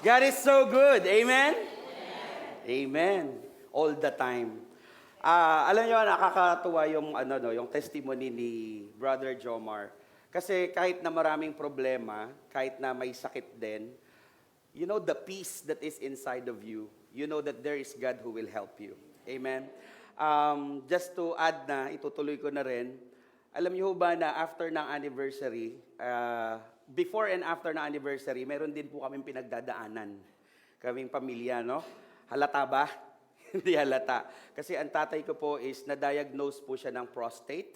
God is so good. Amen? Amen. All the time. Alam niyo, nakakatuwa yung yung testimony ni Brother Jomar. Kasi kahit na maraming problema, kahit na may sakit din, you know the peace that is inside of you. You know that there is God who will help you. Amen. Just to add na, itutuloy ko na rin, alam niyo ba na after ng anniversary, before and after ng anniversary, meron din po kaming pinagdadaanan. Kaming pamilya, no? Halata ba? Hindi halata. Kasi ang tatay ko po is na-diagnose po siya ng prostate.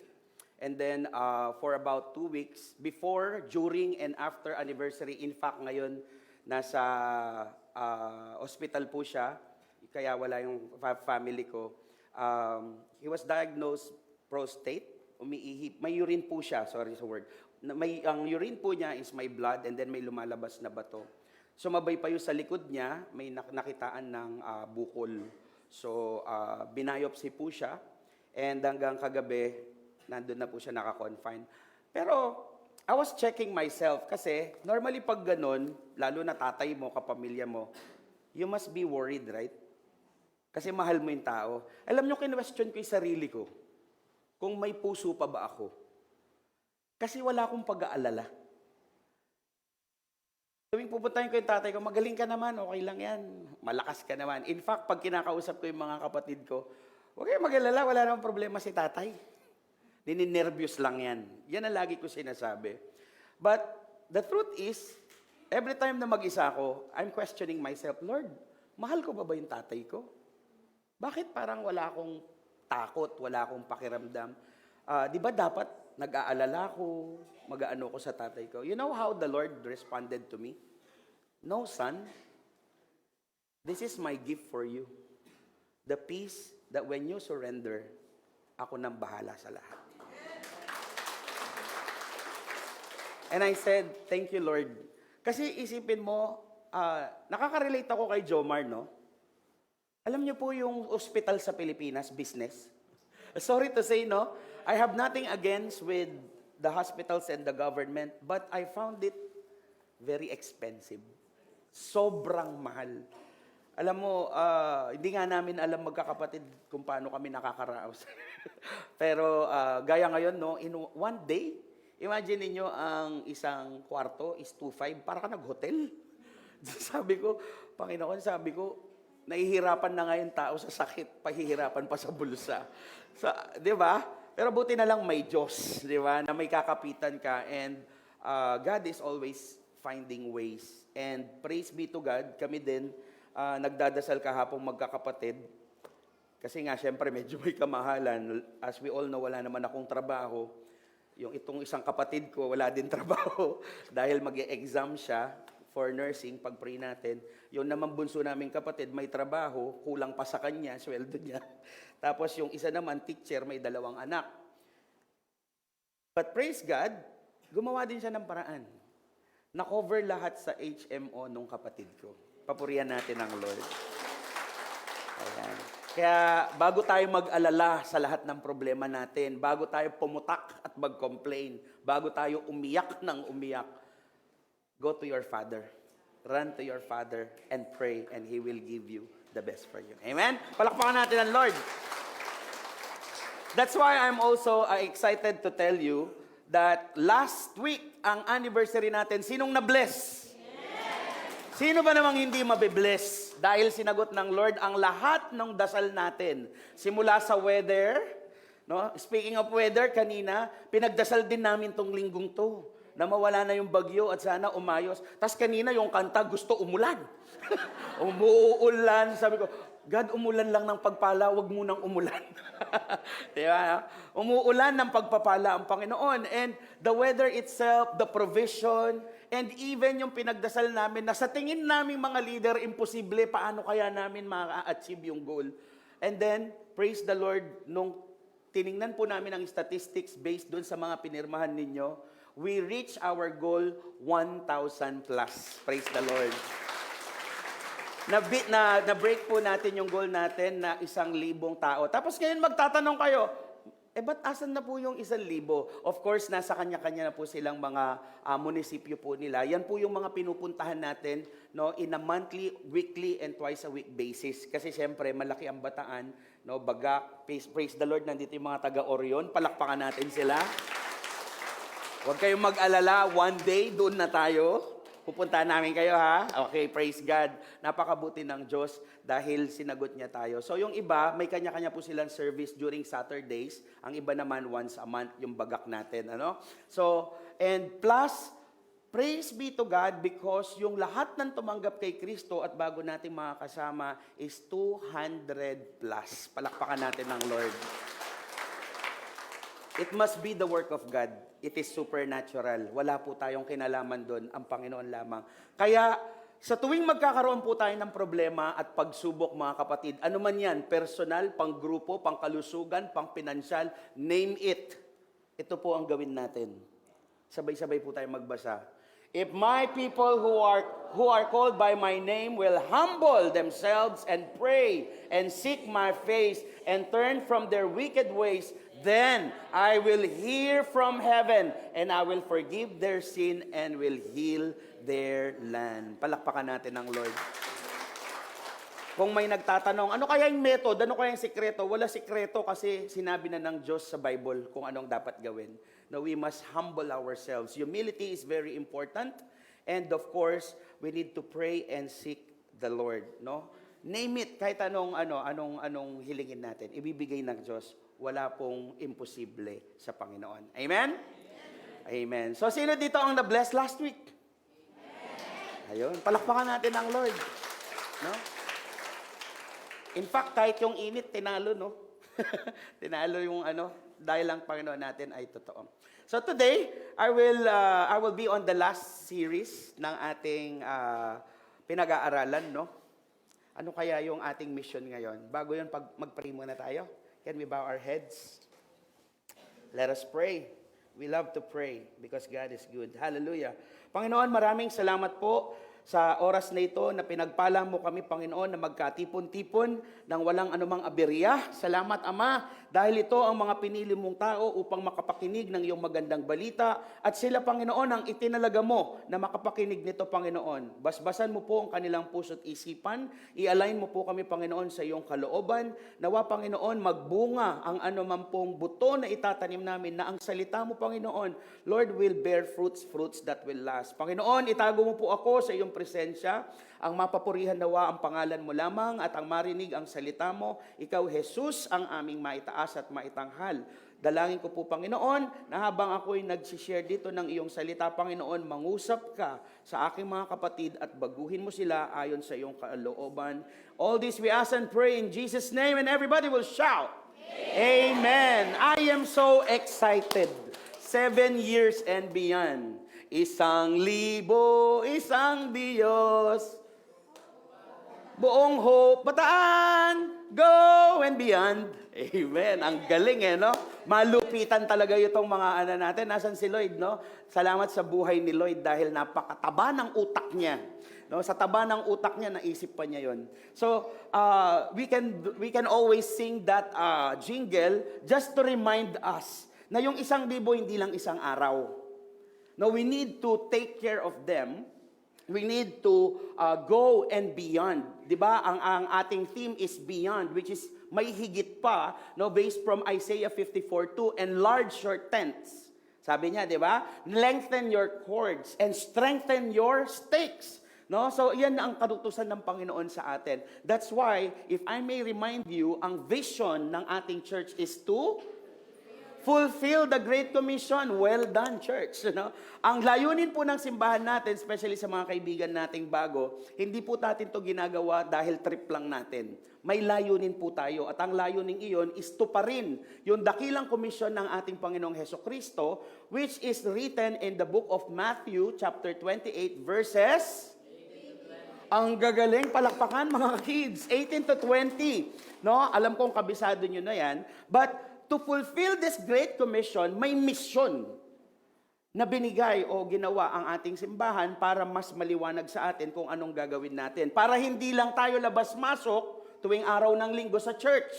And then for about 2 weeks, before, during, and after anniversary, in fact ngayon, nasa hospital po siya, kaya wala yung family ko. He was diagnosed prostate, umiihip, may urine po siya, sorry sa word. Ang urine po niya is may blood and then may lumalabas na bato. Sumabay pa yung sa likod niya, may nakitaan ng bukol. So, binayopsy po siya and hanggang kagabi, nandun na po siya naka-confine. Pero, I was checking myself kasi normally pag ganun, lalo na tatay mo, kapamilya mo, you must be worried, right? Kasi mahal mo yung tao. Alam nyo, kinwestiyon ko yung sarili ko, kung may puso pa ba ako. Kasi wala akong pag-aalala. Tuwing pupuntahin ko yung tatay ko, magaling ka naman, okay lang yan. Malakas ka naman. In fact, pag kinakausap ko yung mga kapatid ko, huwag kayong mag-alala, wala namang problema si tatay. Nininervyos lang yan. Yan ang lagi ko sinasabi. But the truth is, every time na mag-isa ako, I'm questioning myself, Lord, mahal ko ba yung tatay ko? Bakit parang wala akong takot, wala akong pakiramdam? Di ba dapat nag-aalala ko, mag-aano ko sa tatay ko? You know how the Lord responded to me? No, son. This is my gift for you. The peace that when you surrender, ako nang bahala sa lahat. And I said, thank you, Lord. Kasi isipin mo, nakaka-relate ako kay Jomar, no? Alam niyo po yung hospital sa Pilipinas, business. Sorry to say, no? I have nothing against with the hospitals and the government, but I found it very expensive. Sobrang mahal. Alam mo, hindi nga namin alam magkakapatid kung paano kami nakakaraos. Pero gaya ngayon, no, in one day, imagine niyo ang isang kwarto is 2.5, para ka nag-hotel. Sabi ko, Panginoon, sabi ko, nahihirapan na nga yung tao sa sakit, pahihirapan pa sa bulsa. So, di ba? Pero buti na lang may Diyos, di ba? Na may kakapitan ka. And God is always finding ways. And praise be to God, kami din, nagdadasal kahapong magkakapatid. Kasi nga, syempre, medyo may kamahalan. As we all know, wala naman akong trabaho. Yung itong isang kapatid ko, wala din trabaho. Dahil mag-e-exam siya for nursing, pag-pray natin. Yung naman bunso naming kapatid, may trabaho, kulang pa sa kanya, sweldo niya. Tapos yung isa naman, teacher, may 2 anak. But praise God, gumawa din siya ng paraan. Na-cover lahat sa HMO nung kapatid ko. Papurihan natin ang Lord. Ayan. Kaya bago tayo mag-alala sa lahat ng problema natin, bago tayo pumutak at mag-complain, bago tayo umiyak ng umiyak, go to your Father. Run to your Father and pray and He will give you the best for you. Amen? Palakpakan natin ang Lord. That's why I'm also excited to tell you that last week, ang anniversary natin, sinong na-bless? Sino ba namang hindi mabibless? Dahil sinagot ng Lord ang lahat ng dasal natin. Simula sa weather, no? Speaking of weather, kanina, pinagdasal din namin tong linggong to, na mawala na yung bagyo at sana umayos. Tapos kanina yung kanta, gusto umulan. Umuulan. Sabi ko, God, umulan lang ng pagpala, wag munang umulan. Diba? Umuulan ng pagpapala ang Panginoon. And the weather itself, the provision, and even yung pinagdasal namin na sa tingin naming mga leader, imposible, paano kaya namin ma-achieve yung goal. And then, praise the Lord, nung tiningnan po namin ang statistics based dun sa mga pinirmahan ninyo, we reach our goal 1,000 plus. Praise the Lord. Na-break po natin yung goal natin na 1,000 tao. Tapos ngayon magtatanong kayo, ba't asan na po yung 1,000? Of course, nasa kanya-kanya na po silang mga munisipyo po nila. Yan po yung mga pinupuntahan natin, no, in a monthly, weekly, and twice a week basis. Kasi siyempre, malaki ang Bataan, no, Bagak, praise the Lord, nandito yung mga taga-Orion, palakpakan natin sila. Huwag kayong mag-alala, one day, doon na tayo. Pupuntahan namin kayo, ha? Okay, praise God. Napakabuti ng Diyos dahil sinagot niya tayo. So yung iba, may kanya-kanya po silang service during Saturdays. Ang iba naman once a month, yung Bagak natin. Ano? So, and plus, praise be to God because yung lahat ng tumanggap kay Kristo at bago nating mga kasama is 200 plus. Palakpakan natin ng Lord. It must be the work of God. It is supernatural. Wala po tayong kinalaman doon, ang Panginoon lamang. Kaya, sa tuwing magkakaroon po tayo ng problema at pagsubok, mga kapatid, ano man yan, personal, pang-grupo, pang-kalusugan, pang-pinansyal, name it. Ito po ang gawin natin. Sabay-sabay po tayo magbasa. If my people who are called by my name will humble themselves and pray and seek my face and turn from their wicked ways, then I will hear from heaven and I will forgive their sin and will heal their land. Palakpakan natin ang Lord. Kung may nagtatanong, ano kaya yung method, ano kaya yung sikreto? Wala sikreto kasi sinabi na ng Diyos sa Bible kung anong dapat gawin. No, we must humble ourselves. Humility is very important. And of course, we need to pray and seek the Lord. No? Name it, kahit anong hilingin natin, ibibigay ng Diyos. Wala pong imposible sa Panginoon. Amen? Amen. So, sino dito ang na-bless last week? Ayun, palakpakan natin ang Lord. No? In fact, kahit yung init, tinalo, no? Tinalo yung dahil ang Panginoon natin ay totoo. So today, I will be on the last series ng ating pinag-aaralan, no? Ano kaya yung ating mission ngayon? Bago yun, mag-pray muna tayo. Can we bow our heads? Let us pray. We love to pray because God is good. Hallelujah. Panginoon, maraming salamat po sa oras na ito na pinagpala mo kami, Panginoon, na magkatipon-tipon ng walang anumang aberya. Salamat, Ama, dahil ito ang mga pinili mong tao upang makapakinig ng iyong magandang balita. At sila, Panginoon, ang itinalaga mo na makapakinig nito, Panginoon. Basbasan mo po ang kanilang puso't isipan. I-align mo po kami, Panginoon, sa iyong kalooban. Nawa, Panginoon, magbunga ang anuman pong buto na itatanim namin na ang salita mo, Panginoon, Lord, will bear fruits that will last. Panginoon, itago mo po ako sa iyong presensya, ang mapapurihan nawa ang pangalan mo lamang at ang marinig ang salita mo. Ikaw, Jesus, ang aming maitaas at maitanghal. Dalangin ko po, Panginoon, na habang ako'y nagsishare dito ng iyong salita, Panginoon, mangusap ka sa aking mga kapatid at baguhin mo sila ayon sa iyong kalooban. All this we ask and pray in Jesus' name, and everybody will shout, Amen. I am so excited. 7 years and beyond. 1,000, isang Diyos. Buong hope, Bataan, go and beyond. Amen. Ang galing no? Malupitan talaga itong mga natin. Nasaan si Lloyd, no? Salamat sa buhay ni Lloyd dahil napakataba ng utak niya. No, sa taba ng utak niya, naisip pa niya yon. So, we can always sing that jingle just to remind us na yung 1,000 hindi lang isang araw. No, we need to take care of them. We need to go and beyond. 'Di ba? Ang ating theme is beyond, which is may higit pa, no, based from Isaiah 54:2, enlarge your tents. Sabi niya, 'di ba? Lengthen your cords and strengthen your stakes. No? So, yan ang karutusan ng Panginoon sa atin. That's why, if I may remind you, ang vision ng ating church is to fulfill the Great Commission. Well done, church. No? Ang layunin po ng simbahan natin, especially sa mga kaibigan nating bago, hindi po natin to ginagawa dahil trip lang natin. May layunin po tayo. At ang layunin iyon is tuparin yung dakilang komisyon ng ating Panginoong Hesukristo, which is written in the book of Matthew, chapter 28, verses... Ang gagaling, palakpakan mga kids, 18 to 20. No? Alam kong kabisado nyo na yan. But to fulfill this Great Commission, may mission na binigay o ginawa ang ating simbahan para mas maliwanag sa atin kung anong gagawin natin. Para hindi lang tayo labas-masok tuwing araw ng linggo sa church.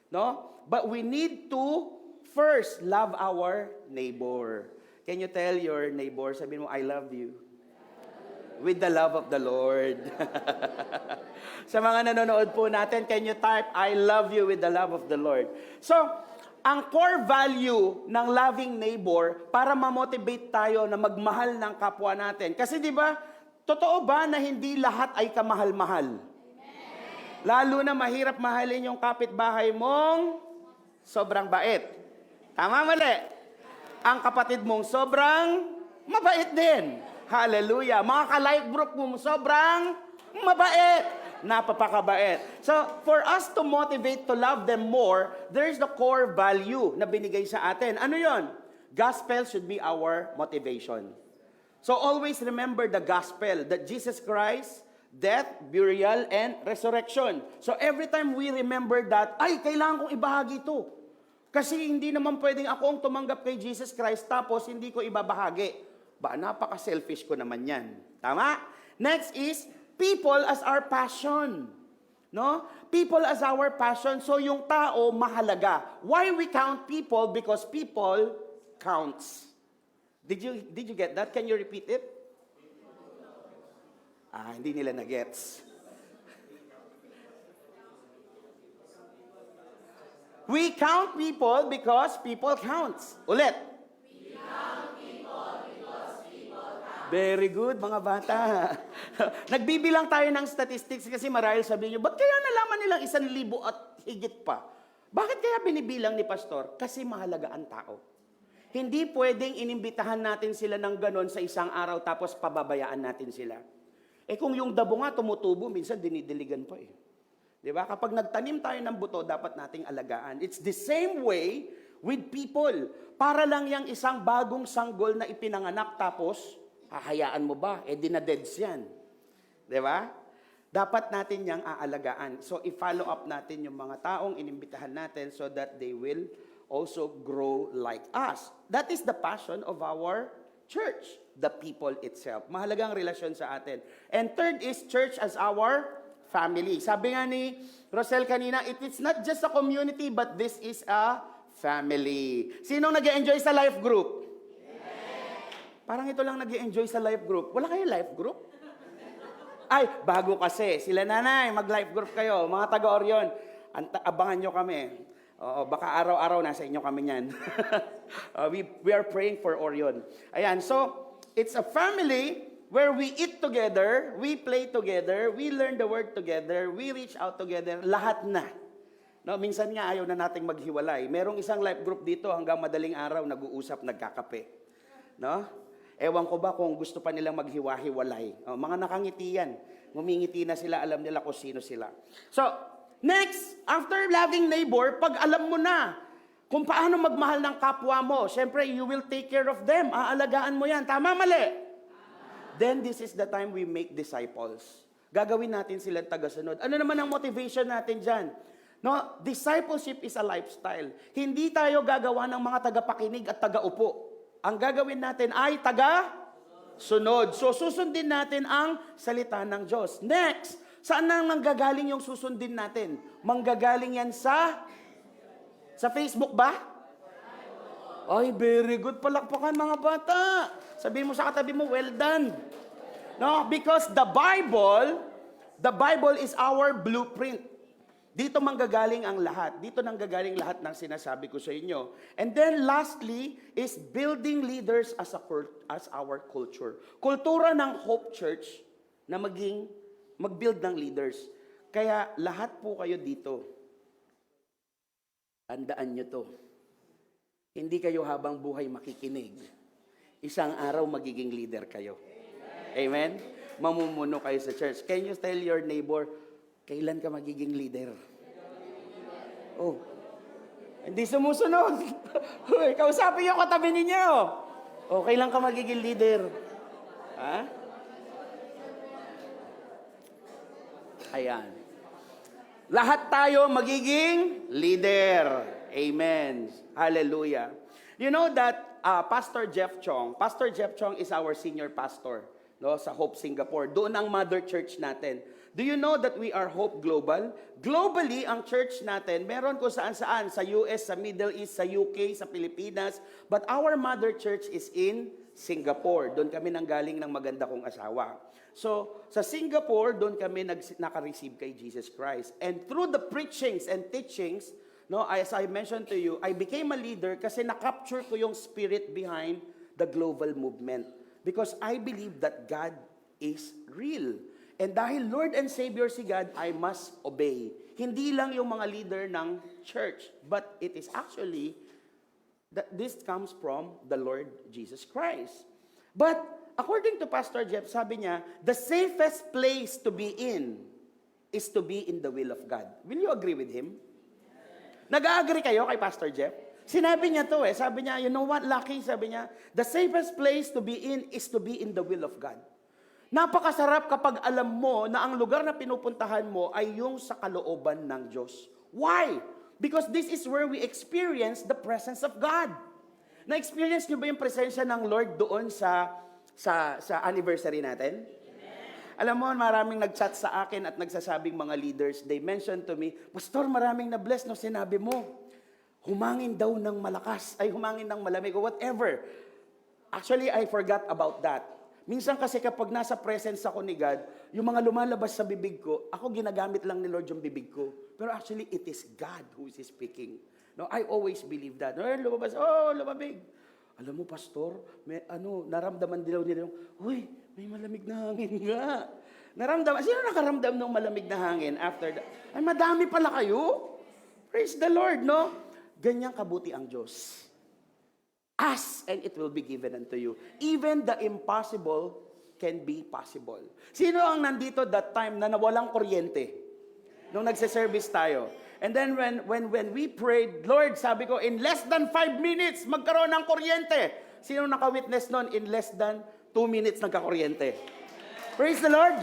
No? But we need to First, love our neighbor. Can you tell your neighbor, sabihin mo, I love you? With the love of the Lord. Sa mga nanonood po natin, can you type, I love you with the love of the Lord? So, ang core value ng loving neighbor para ma-motivate tayo na magmahal ng kapwa natin. Kasi di ba, totoo ba na hindi lahat ay kamahal-mahal? Lalo na mahirap mahalin yung kapitbahay mong sobrang bait. Tama, mali? Ang kapatid mong sobrang mabait din. Hallelujah. Mga ka-life group mo sobrang mabait. Napapakabait. So, for us to motivate to love them more, there's the core value na binigay sa atin. Ano yon? Gospel should be our motivation. So, always remember the gospel that Jesus Christ, death, burial, and resurrection. So, every time we remember that, ay, kailangan kong ibahagi ito. Kasi hindi naman pwedeng ako ang tumanggap kay Jesus Christ tapos hindi ko ibabahagi. Ba, napaka-selfish ko naman yan. Tama? Next is, people as our passion. No? People as our passion. So yung tao, mahalaga. Why we count people? Because people counts. Did you get that? Can you repeat it? Hindi nila na-gets. We count people because people counts. Ulit. Very good, mga bata. Nagbibilang tayo ng statistics kasi marahil sabihin nyo, ba't kaya nalaman nilang 1,000 at higit pa? Bakit kaya binibilang ni Pastor? Kasi mahalaga ang tao. Hindi pwedeng inimbitahan natin sila ng ganon sa isang araw tapos pababayaan natin sila. Kung yung dabo nga tumutubo, minsan dinidiligan pa eh. Di ba? Kapag nagtanim tayo ng buto, dapat nating alagaan. It's the same way with people. Para lang yung isang bagong sanggol na ipinanganak tapos hahayaan mo ba? Dinadeds yan. Di ba? Dapat natin niyang aalagaan. So, i-follow up natin yung mga taong inimbitahan natin so that they will also grow like us. That is the passion of our church, the people itself. Mahalagang relasyon sa atin. And third is church as our family. Sabi nga ni Rosel kanina, it is not just a community, but this is a family. Sinong nag-enjoy sa life group? Parang ito lang nag-enjoy sa life group. Wala kayo life group? Ay, bago kasi. Sila nanay, mag-life group kayo. Mga taga-Orion, abangan nyo kami. Oo, baka araw-araw nasa inyo kami niyan. We are praying for Orion. Ayan, so, it's a family where we eat together, we play together, we learn the word together, we reach out together, lahat na. No, minsan nga ayaw na nating maghiwalay. Merong isang life group dito hanggang madaling araw nag-uusap, nagkakape. No? Ewan ko ba kung gusto pa nilang maghiwa-hiwalay. Mga nakangiti yan. Ngumingiti na sila, alam nila kung sino sila. So, next, after loving neighbor, pag alam mo na kung paano magmahal ng kapwa mo, syempre, you will take care of them. Aalagaan mo yan. Tama, mali? Then, this is the time we make disciples. Gagawin natin silang tagasunod. Ano naman ang motivation natin dyan? No, discipleship is a lifestyle. Hindi tayo gagawa ng mga tagapakinig at tagaupo. Ang gagawin natin ay taga-sunod. So, susundin natin ang salita ng Diyos. Next, saan nang manggagaling yung susundin natin? Manggagaling yan sa Facebook ba? Ay, very good. Palakpakan mga bata. Sabihin mo sa katabi mo, well done. No, because the Bible is our blueprint. Dito manggagaling ang lahat. Dito nanggagaling lahat ng sinasabi ko sa inyo. And then lastly is building leaders as our culture. Kultura ng Hope Church na mag-build ng leaders. Kaya lahat po kayo dito, tandaan nyo to. Hindi kayo habang buhay makikinig. Isang araw magiging leader kayo. Amen? Mamumuno kayo sa church. Can you tell your neighbor, kailan ka magiging leader? Oh, hindi sumusunod. Kausapin niyo katabi ninyo. Oh, kailan ka magiging leader? Ha? Ayan. Lahat tayo magiging leader. Amen. Hallelujah. You know that Pastor Jeff Chong is our senior pastor, no, sa Hope Singapore. Doon ang mother church natin. Do you know that we are Hope Global? Globally, ang church natin, meron kung saan-saan, sa US, sa Middle East, sa UK, sa Pilipinas. But our mother church is in Singapore. Doon kami nanggaling ng maganda kong asawa. So, sa Singapore, doon kami naka-receive kay Jesus Christ. And through the preachings and teachings, no, as I mentioned to you, I became a leader kasi na-capture ko yung spirit behind the global movement. Because I believe that God is real. And dahil Lord and Savior si God, I must obey. Hindi lang yung mga leader ng church, but it is actually that this comes from the Lord Jesus Christ. But according to Pastor Jeff, sabi niya, the safest place to be in is to be in the will of God. Will you agree with him? Nag-agree kayo kay Pastor Jeff? Sinabi niya to sabi niya, you know what, Lucky, sabi niya, the safest place to be in is to be in the will of God. Napakasarap kapag alam mo na ang lugar na pinupuntahan mo ay yung sa kalooban ng Diyos. Why? Because this is where we experience the presence of God. Na-experience niyo ba yung presensya ng Lord doon sa anniversary natin? Amen. Alam mo, maraming nag-chat sa akin at nagsasabing mga leaders, they mentioned to me, Pastor, maraming na-bless no sinabi mo. Humangin daw ng malakas, ay humangin ng malamig, or whatever. Actually, I forgot about that. Minsan kasi kapag nasa presence ako ni God, yung mga lumalabas sa bibig ko, ako ginagamit lang ni Lord yung bibig ko. Pero actually, it is God who is speaking. No, I always believe that. No, lumabas, lumabig. Alam mo, Pastor, may, naramdaman dilaw nila yung, uy, may malamig na hangin nga. Sino nakaramdam ng malamig na hangin after that? Ay, madami pala kayo. Praise the Lord, no? Ganyang kabuti ang Diyos. Ask and it will be given unto you. Even the impossible can be possible. Sino ang nandito that time na nawalang kuryente? Nung nagse-service tayo. And then when we prayed, Lord, sabi ko, in less than 5 minutes, magkaroon ng kuryente. Sino naka-witness nun? In less than 2 minutes, nagka-kuryente. Praise the Lord.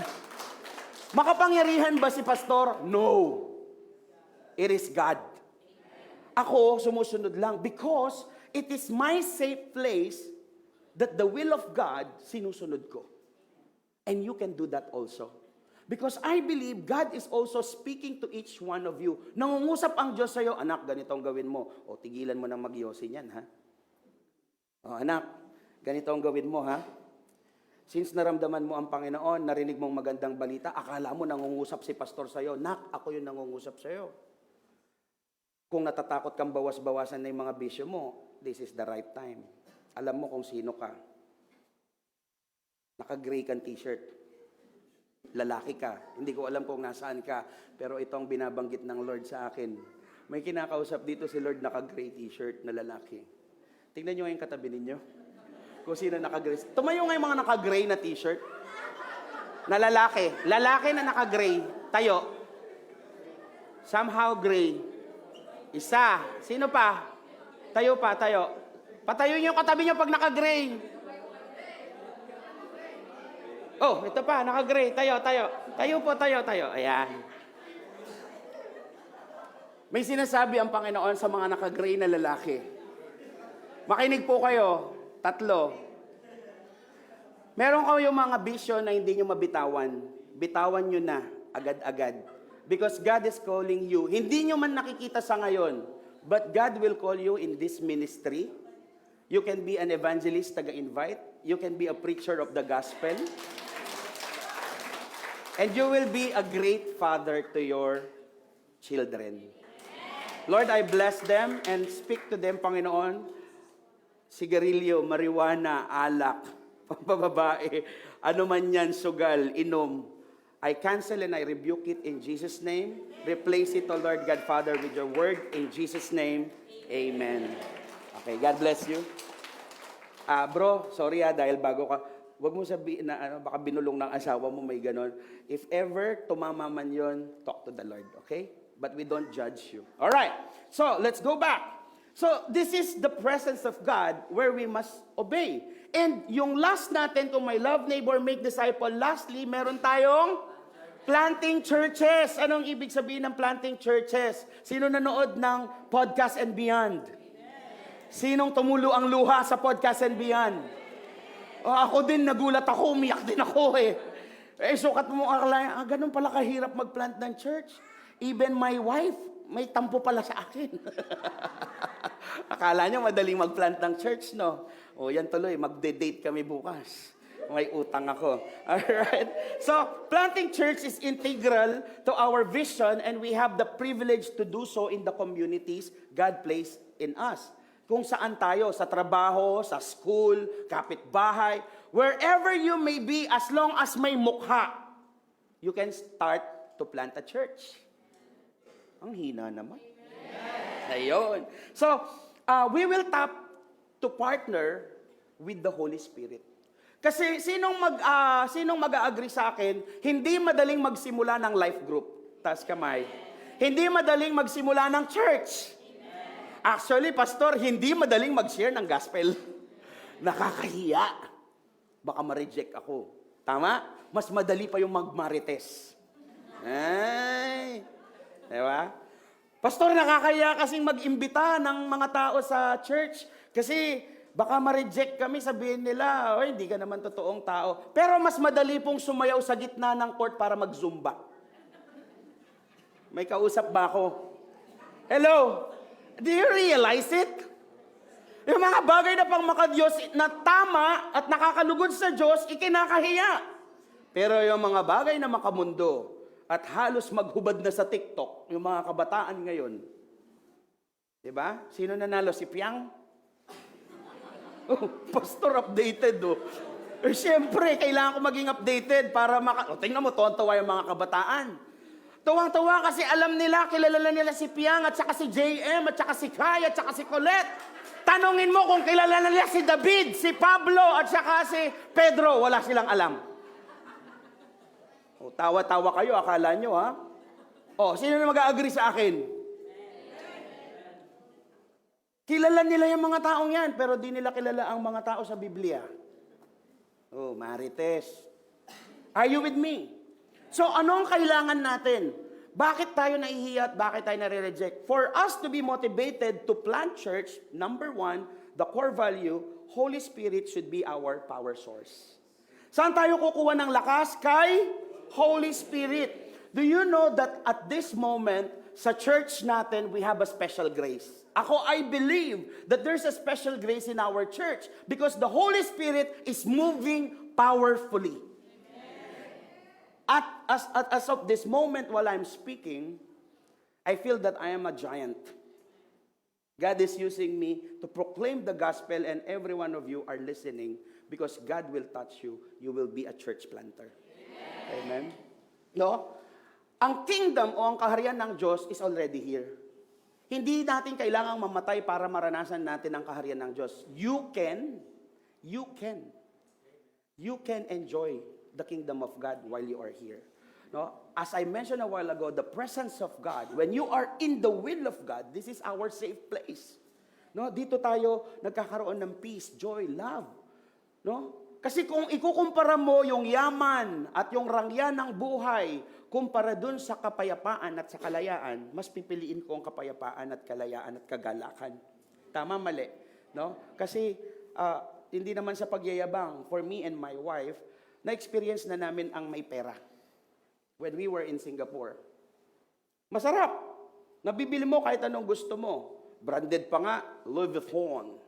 Makapangyarihan ba si Pastor? No. It is God. Ako, sumusunod lang because it is my safe place that the will of God sinusunod ko. And you can do that also. Because I believe God is also speaking to each one of you. Nangungusap ang Diyos sa'yo, anak, ganito ang gawin mo. O, tigilan mo nang magyosin yan, ha? O, anak, ganito ang gawin mo, ha? Since naramdaman mo ang Panginoon, narinig mong magandang balita, akala mo nangungusap si pastor sa'yo. Nak, ako yung nangungusap sa'yo. Kung natatakot kang bawas-bawasan na yung mga bisyo mo, this is the right time. Alam mo kung sino ka. Naka-gray kang t-shirt. Lalaki ka. Hindi ko alam kung nasaan ka, pero ito ang binabanggit ng Lord sa akin. May kinakausap dito si Lord naka-gray t-shirt na lalaki. Tingnan nyo yung katabi ninyo. Kung sino naka-gray. Tumayo nga yung mga naka-gray na t-shirt. Na lalaki. Lalaki na naka-gray. Tayo. Somehow gray. Isa. Sino pa? Tayo pa, tayo. Patayo nyo yung katabi nyo pag naka-gray. Oh, ito pa, naka-gray. Tayo, tayo. Tayo po, tayo, tayo. Ayan. May sinasabi ang Panginoon sa mga naka-gray na lalaki. Makinig po kayo. 3. Meron kayong mga bisyo na hindi nyo mabitawan. Bitawan nyo na agad-agad. Because God is calling you. Hindi nyo man nakikita sa ngayon, but God will call you in this ministry. You can be an evangelist, taga-invite. You can be a preacher of the gospel. And you will be a great father to your children. Lord, I bless them and speak to them, Panginoon. Sigarilyo, marijuana, alak, pababae, ano man yan, sugal, inom. I cancel and I rebuke it in Jesus' name. Replace it, O Lord God, Father, with your word. In Jesus' name, amen. Okay, God bless you. Bro, sorry dahil bago ka, wag mo sabihin na baka binulong ng asawa mo, may ganon. If ever tumama man yon, talk to the Lord, okay? But we don't judge you. All right, so let's go back. So this is the presence of God where we must obey. And yung last natin, kung my love neighbor, make disciple, lastly, meron tayong planting churches. Anong ibig sabihin ng planting churches? Sino nanood ng Podcast and Beyond? Sinong tumulo ang luha sa Podcast and Beyond? Ako din, nagulat ako, umiyak din ako . Sukat mo akala, ganun pala kahirap mag-plant ng church. Even my wife, may tampo pala sa akin. Akala nyo madaling mag-plant ng church, no? O yan tuloy, magde-date kami bukas. May utang ako. Alright? So, planting church is integral to our vision and we have the privilege to do so in the communities God placed in us. Kung saan tayo, sa trabaho, sa school, kapitbahay, wherever you may be, as long as may mukha, you can start to plant a church. Ang hina naman. Ayun. So, we will tap to partner with the Holy Spirit. Kasi sinong mag-agree sa akin, hindi madaling magsimula ng life group. Taas kamay. Hindi madaling magsimula ng church. Actually, pastor, hindi madaling mag-share ng gospel. Nakakahiya. Baka ma-reject ako. Tama? Mas madali pa yung mag-marites. Ay. Diba? Pastor, nakakahiya kasing mag-imbita ng mga tao sa church. Kasi baka ma-reject kami, sabihin nila, oy, hindi ka naman totoong tao. Pero mas madali pong sumayaw sa gitna ng court para mag-zumba. May kausap ba ako? Hello? Do you realize it? Yung mga bagay na pang makadiyos na tama at nakakalugod sa Diyos, ikinakahiya. Pero yung mga bagay na makamundo at halos maghubad na sa TikTok, yung mga kabataan ngayon, diba? Sino nanalo? Si Piang? Oh, pastor, updated, oh. Siyempre, kailangan ko maging updated para tingnan mo, tuwan-tuwa yung mga kabataan. Tuwang-tuwa kasi alam nila, kilala nila si Piang, at saka si JM, at saka si Kai, at saka si Colette. Tanungin mo kung kilala nila si David, si Pablo, at saka si Pedro. Wala silang alam. O, tawa-tawa kayo, akala nyo, ha? O, sino na mag-agree sa akin? Kilala nila yung mga taong yan, pero di nila kilala ang mga tao sa Biblia. Oh, Marites. Are you with me? So, ano ang kailangan natin? Bakit tayo nahihiya at bakit tayo nare-reject? For us to be motivated to plant church, number one, the core value, Holy Spirit should be our power source. Saan tayo kukuha ng lakas? Kay Holy Spirit. Do you know that at this moment, sa church natin, we have a special grace? I believe that there's a special grace in our church because the Holy Spirit is moving powerfully. At as of this moment while I'm speaking, I feel that I am a giant. God is using me to proclaim the gospel and every one of you are listening because God will touch you. You will be a church planter. Amen? No? Ang kingdom o ang kaharian ng Diyos is already here. Hindi natin kailangang mamatay para maranasan natin ang kaharian ng Diyos. You can enjoy the kingdom of God while you are here. No? As I mentioned a while ago, the presence of God, when you are in the will of God, this is our safe place. No? Dito tayo nagkakaroon ng peace, joy, love. No? Kasi kung ikukumpara mo yung yaman at yung rangyan ng buhay, kumpara dun sa kapayapaan at sa kalayaan, mas pipiliin ko ang kapayapaan at kalayaan at kagalakan. Tama, mali. No? Kasi hindi naman sa pagyayabang, for me and my wife, na-experience na namin ang may pera when we were in Singapore. Masarap. Nabibili mo kahit anong gusto mo. Branded pa nga, Louis Vuitton.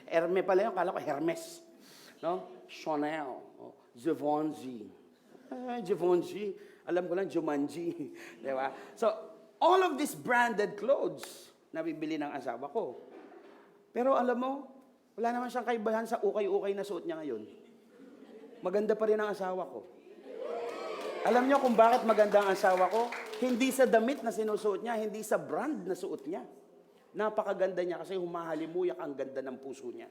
Hermes pala yun, kala ko Hermes. No? Chanel. Givenchy. Givenchy. Alam ko lang, Jumanji. Diba? So, all of these branded clothes, nabibili ng asawa ko. Pero alam mo, wala naman siyang kaibahan sa ukay-ukay na suot niya ngayon. Maganda pa rin ang asawa ko. Alam niyo kung bakit maganda ang asawa ko? Hindi sa damit na sinusuot niya, hindi sa brand na suot niya. Napakaganda niya kasi humahalimuyak ang ganda ng puso niya.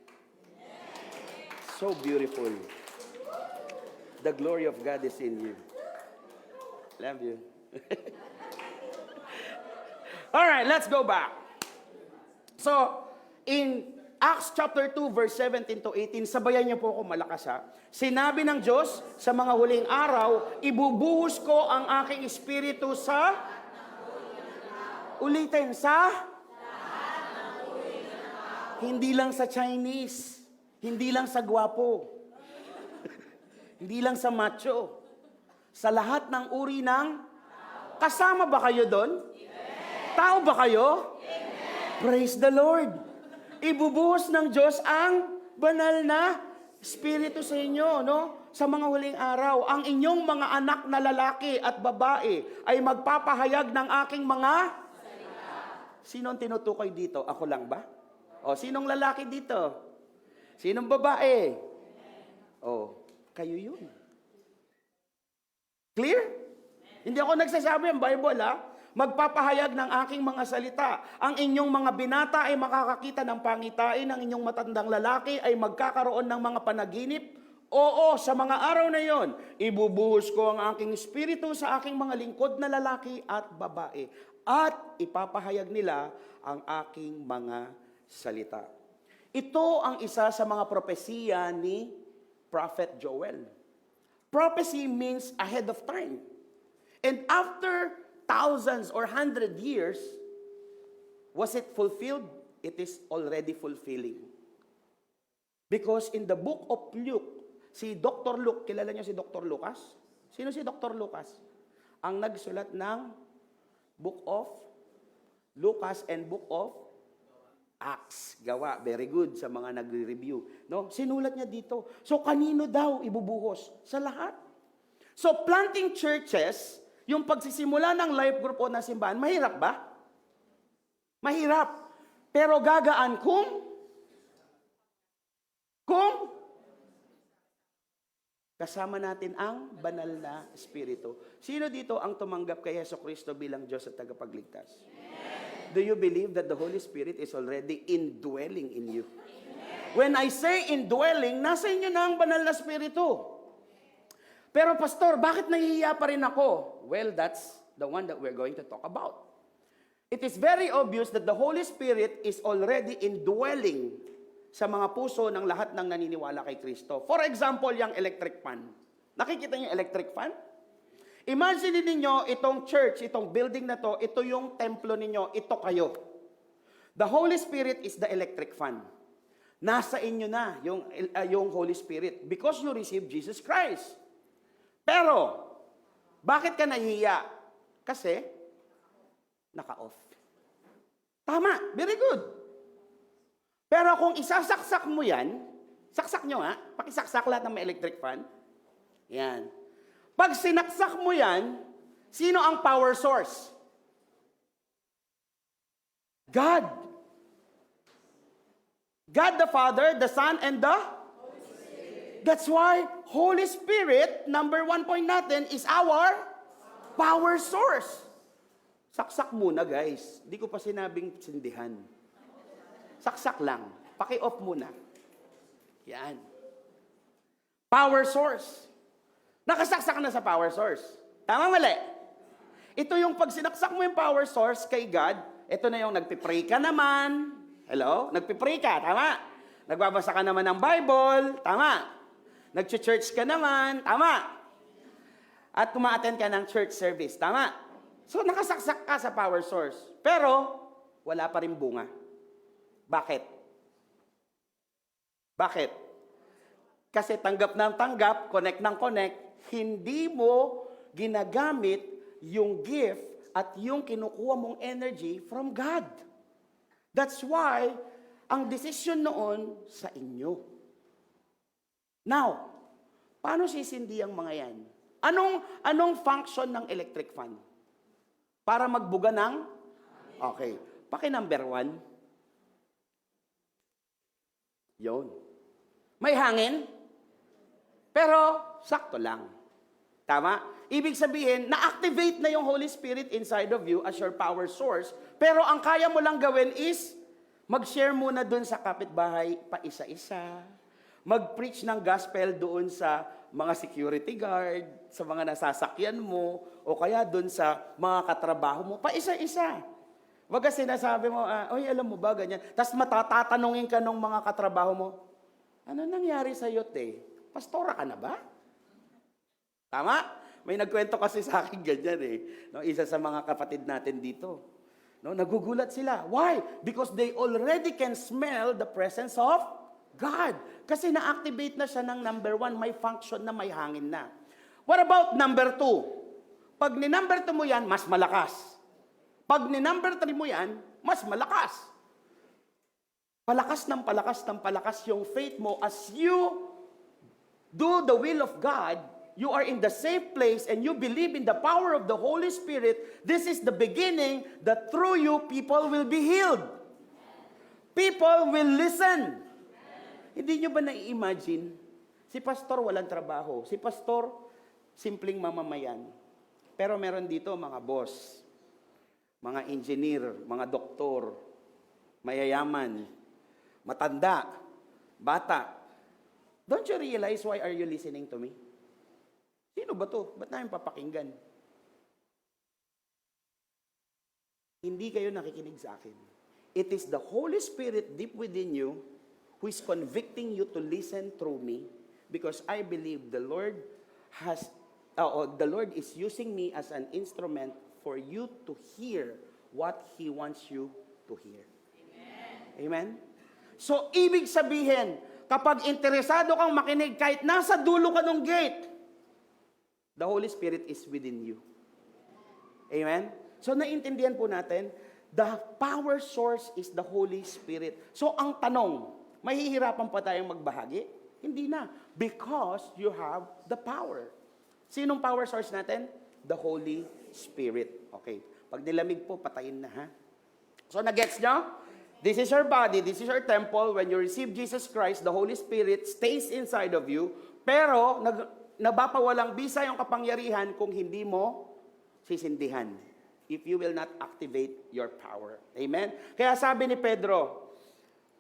So beautiful. The glory of God is in you. Love you. All right, let's go back. So, in Acts chapter 2, verse 17 to 18, sabayan niyo po ako malakas ha. Sinabi ng Diyos, sa mga huling araw, ibubuhos ko ang aking espiritu sa... Ulitin, sa... Hindi lang sa Chinese, hindi lang sa gwapo, Hindi lang sa macho. Sa lahat ng uri ng... Kasama ba kayo doon? Tao ba kayo? Praise the Lord. Ibubuhos ng Diyos ang banal na Espiritu sa inyo, no? Sa mga huling araw, ang inyong mga anak na lalaki at babae ay magpapahayag ng aking mga salita. Sino ang tinutukoy dito? Ako lang ba? O, sinong lalaki dito? Sinong babae? O, kayo yun. Clear? Hindi ako nagsasabi ang Bible, ha? Magpapahayag ng aking mga salita. Ang inyong mga binata ay makakakita ng pangitain, ang inyong matandang lalaki ay magkakaroon ng mga panaginip. Oo, sa mga araw na yon, ibubuhos ko ang aking espiritu sa aking mga lingkod na lalaki at babae. At ipapahayag nila ang aking mga salita. Ito ang isa sa mga propesiya ni Prophet Joel. Prophecy means ahead of time. And after thousands or 100 years, was it fulfilled? It is already fulfilling. Because in the book of Luke, si Dr. Luke, kilala niyo si Dr. Lucas? Sino si Dr. Lucas? Ang nagsulat ng book of Lucas and book of Acts. Gawa, very good sa mga nagre-review. No? Sinulat niya dito. So kanino daw ibubuhos? Sa lahat. So planting churches, yung pagsisimula ng life group o na simbahan, mahirap ba? Mahirap. Pero gagaan kung kasama natin ang banal na Espiritu. Sino dito ang tumanggap kay Jesucristo bilang Diyos at tagapagligtas? Amen. Do you believe that the Holy Spirit is already indwelling in you? Amen. When I say indwelling, nasa inyo na ang banal na Espiritu. Pero pastor, bakit nahihiya pa rin ako? Well, that's the one that we're going to talk about. It is very obvious that the Holy Spirit is already indwelling sa mga puso ng lahat ng naniniwala kay Kristo. For example, yung electric fan. Nakikita niyo yung electric fan? Imagine ninyo itong church, itong building na to, ito yung templo ninyo, ito kayo. The Holy Spirit is the electric fan. Nasa inyo na yung Holy Spirit because you receive Jesus Christ. Pero, bakit ka nahihiya? Kasi, naka-off. Tama, very good. Pero kung isasaksak mo yan, saksak nyo ha, pakisaksak lahat ng may electric fan. Yan. Pag sinaksak mo yan, sino ang power source? God. God the Father, the Son, and the Holy Spirit. That's why Holy Spirit, number 1 point natin, is our power source. Saksak muna guys. Hindi ko pa sinabing sindihan. Saksak lang. Paki-off muna. Yan. Power source. Nakasaksak na sa power source. Tama mali? Ito yung pag sinaksak mo yung power source kay God, ito na yung nagpipray ka naman. Hello? Nagpipray ka, tama? Nagbabasa ka naman ng Bible, tama? Nag-church ka naman, tama? At kuma-attend ka ng church service, tama? So nakasaksak ka sa power source. Pero, wala pa rin bunga. Bakit? Bakit? Kasi tanggap ng tanggap, connect ng connect, hindi mo ginagamit yung gift at yung kinukuha mong energy from God. That's why, ang decision noon sa inyo. Now, paano sisindi ang mga yan? Anong function ng electric fan? Para magbuga ng? Okay. Paki-number 1. Yun. May hangin, pero sakto lang. Tama? Ibig sabihin, na-activate na yung Holy Spirit inside of you as your power source, pero ang kaya mo lang gawin is, mag-share muna dun sa kapitbahay, pa isa-isa. Mag-preach ng gospel doon sa mga security guard, sa mga nasasakyan mo, o kaya doon sa mga katrabaho mo, pa isa-isa. Wag kasi sinasabi mo, oy, alam mo ba, ganyan. Tapos matatatanungin ka ng mga katrabaho mo, ano nangyari sa'yo, te? Pastora ka na ba? Tama? May nagkwento kasi sa akin ganyan eh. No, isa sa mga kapatid natin dito. No, nagugulat sila. Why? Because they already can smell the presence of God. Kasi na-activate na siya ng number 1, may function na, may hangin na. What about number 2? Pag ni number 2 mo yan, mas malakas. Pag ni number 3 mo yan, mas malakas. Palakas ng palakas ng palakas yung faith mo as you do the will of God. You are in the safe place and you believe in the power of the Holy Spirit. This is the beginning that through you, people will be healed. People will listen. Hindi nyo ba nai-imagine? Si pastor walang trabaho. Si pastor, simpleng mamamayan. Pero meron dito mga boss, mga engineer, mga doktor, mayayaman, matanda, bata. Don't you realize why are you listening to me? Sino ba to? Ba't namin papakinggan? Hindi kayo nakikinig sa akin. It is the Holy Spirit deep within you who is convicting you to listen through me because I believe the Lord is using me as an instrument for you to hear what He wants you to hear. Amen? So, ibig sabihin, kapag interesado kang makinig, kahit nasa dulo ka ng gate, the Holy Spirit is within you. Amen? So, naintindihan po natin, the power source is the Holy Spirit. So, ang tanong, mahihirapan pa tayong magbahagi? Hindi na. Because you have the power. Sinong power source natin? The Holy Spirit. Okay. Pag nilamig po, patayin na, ha? So, nagets nyo? This is your body, this is your temple. When you receive Jesus Christ, the Holy Spirit stays inside of you. Pero, nabapawalang bisa yung kapangyarihan kung hindi mo sisindihan. If you will not activate your power. Amen? Kaya sabi ni Pedro,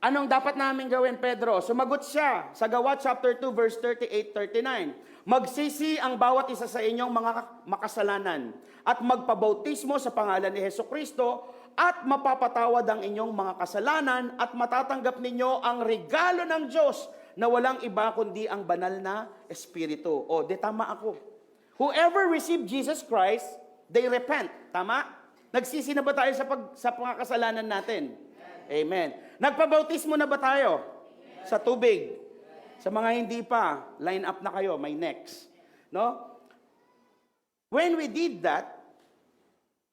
anong dapat namin gawin, Pedro? Sumagot siya sa Gawa chapter 2, verse 38-39. Magsisi ang bawat isa sa inyong mga makasalanan at magpabautismo sa pangalan ni Hesukristo at mapapatawad ang inyong mga kasalanan at matatanggap ninyo ang regalo ng Diyos na walang iba kundi ang banal na Espiritu. O, de tama ako. Whoever received Jesus Christ, they repent. Tama? Nagsisi na ba tayo sa mga kasalanan natin? Amen. Nagpabautismo na ba tayo? Sa tubig? Sa mga hindi pa, line up na kayo, may next. No? When we did that,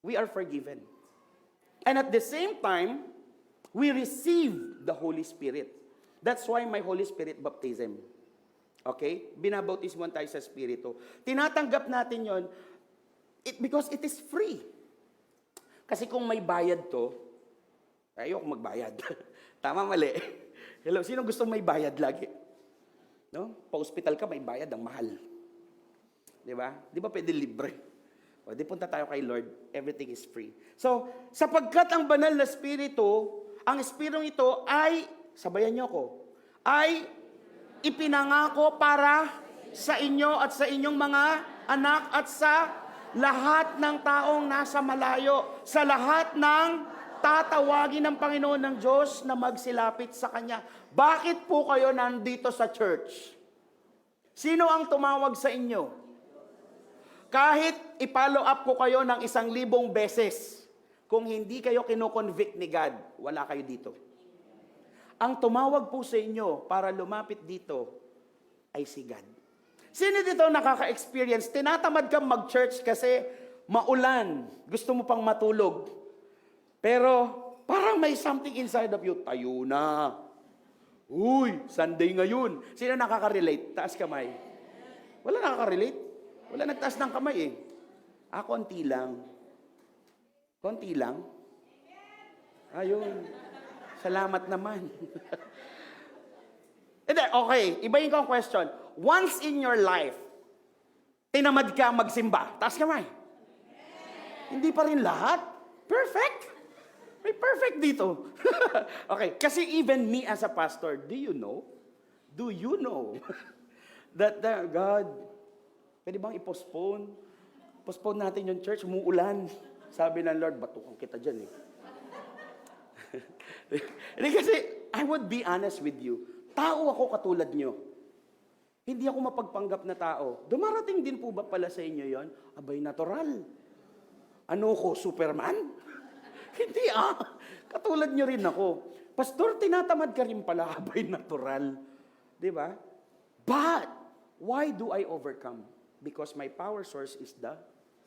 we are forgiven. And at the same time, we receive the Holy Spirit. That's why my Holy Spirit baptism. Okay? Binabautismuhan tayo sa Espiritu. Tinatanggap natin yon because it is free. Kasi kung may bayad to, ayoko magbayad. Tama, mali. Hello, sino gusto may bayad lagi? No? Pa-hospital ka, may bayad, ang mahal. Di ba? Di ba pwede libre? O, di punta tayo kay Lord, everything is free. So, sapagkat ang banal na Espiritu, ang Espiritong ito ay, sabayan niyo ko, ay ipinangako para sa inyo at sa inyong mga anak at sa lahat ng taong nasa malayo, sa lahat ng tatawagin ng Panginoon ng Diyos na magsilapit sa Kanya. Bakit po kayo nandito sa church? Sino ang tumawag sa inyo? Kahit ipollow up ko kayo ng 1,000 beses, kung hindi kayo kinoconvict ni God, wala kayo dito. Ang tumawag po sa inyo para lumapit dito ay si God. Sino dito nakaka-experience? Tinatamad kang mag-church kasi maulan, gusto mo pang matulog. Pero parang may something inside of you, tayo na. Uy, Sunday ngayon. Sino nakaka-relate? Taas kamay. Wala nakaka-relate. Wala nagtaas ng kamay eh. Konti lang. Konti lang. Ayun. Salamat naman. Hindi, okay. Ibahin ko ang question. Once in your life, tinamad ka magsimba. Taas kamay. Hindi pa rin lahat. Perfect. May perfect dito. Okay. Kasi even me as a pastor, do you know that God, pwede bang i-postpone? Postpone natin yung church, umuulan. Sabi ng Lord, batukan kita dyan eh. Hindi kasi, I would be honest with you. Tao ako katulad nyo. Hindi ako mapagpanggap na tao. Dumarating din po ba pala sa inyo yon? Abay, natural. Ano ko, Superman? Hindi Katulad nyo rin ako. Pastor, tinatamad ka rin pala. Abay, natural. Di ba? But, why do I overcome? Because my power source is the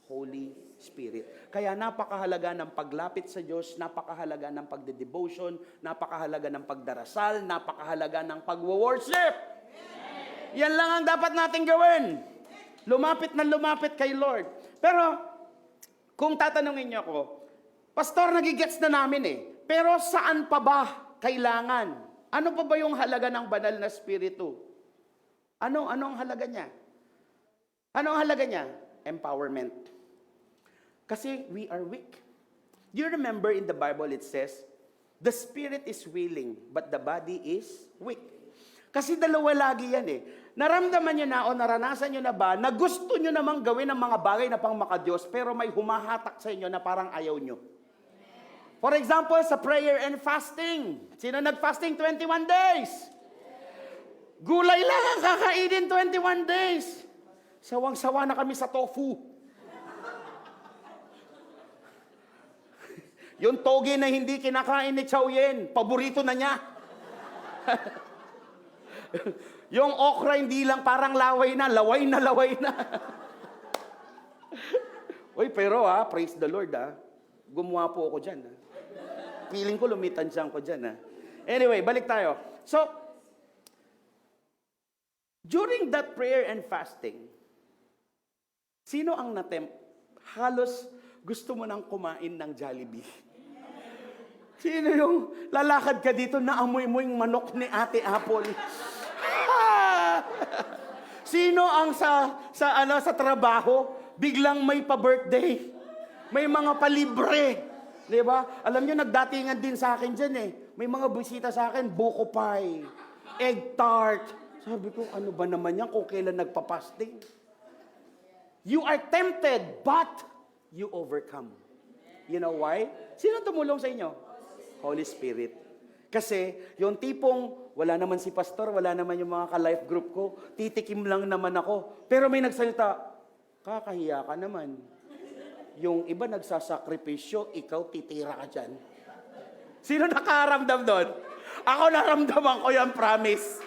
Holy Spirit. Kaya napakahalaga ng paglapit sa Diyos, napakahalaga ng pagde-devotion, napakahalaga ng pagdarasal, napakahalaga ng pag-worship. Yan lang ang dapat nating gawin. Lumapit na lumapit kay Lord. Pero, kung tatanungin niyo ako, Pastor, nagigets na namin eh. Pero saan pa ba kailangan? Ano pa ba yung halaga ng banal na spirito? Ano ang halaga niya? Ano ang halaga niya? Empowerment. Kasi we are weak. Do you remember in the Bible it says, the spirit is willing, but the body is weak. Kasi dalawa lagi yan eh. Naramdaman nyo na o naranasan nyo na ba na gusto nyo namang gawin ang mga bagay na pang makadiyos, pero may humahatak sa inyo na parang ayaw nyo. For example, sa prayer and fasting. Sino nag-fasting 21 days? Gulay lang ang kakainin 21 days. Sawang-sawa na kami sa tofu. Yung toge na hindi kinakain ni Chow Yen, paborito na niya. Yung okra hindi lang parang laway na, laway na laway na. Uy, pero praise the Lord gumawa po ako dyan. Feeling ko lumitansyan ko dyan. Anyway, balik tayo. So, during that prayer and fasting, sino ang natempt? Halos gusto mo nang kumain ng Jollibee. Sino yung lalakad ka dito na amoy mo yung manok ni Ate Apple? Sino ang sa trabaho biglang may pa-birthday? May mga palibre. 'Di ba? Alam niyo nagdatingan din sa akin diyan eh. May mga bisita sa akin, buko pie, egg tart. Sabi ko, ano ba naman yan kung kailan nagpa-fasting? You are tempted, but you overcome. You know why? Sino tumulong sa inyo? Holy Spirit. Kasi yung tipong wala naman si pastor, wala naman yung mga ka-life group ko, titikim lang naman ako. Pero may nagsalita, kakahiya ka naman. Yung iba nagsasakripisyo, ikaw titira ka dyan. Sino nakaramdam doon? Ako naramdaman ko yung promise.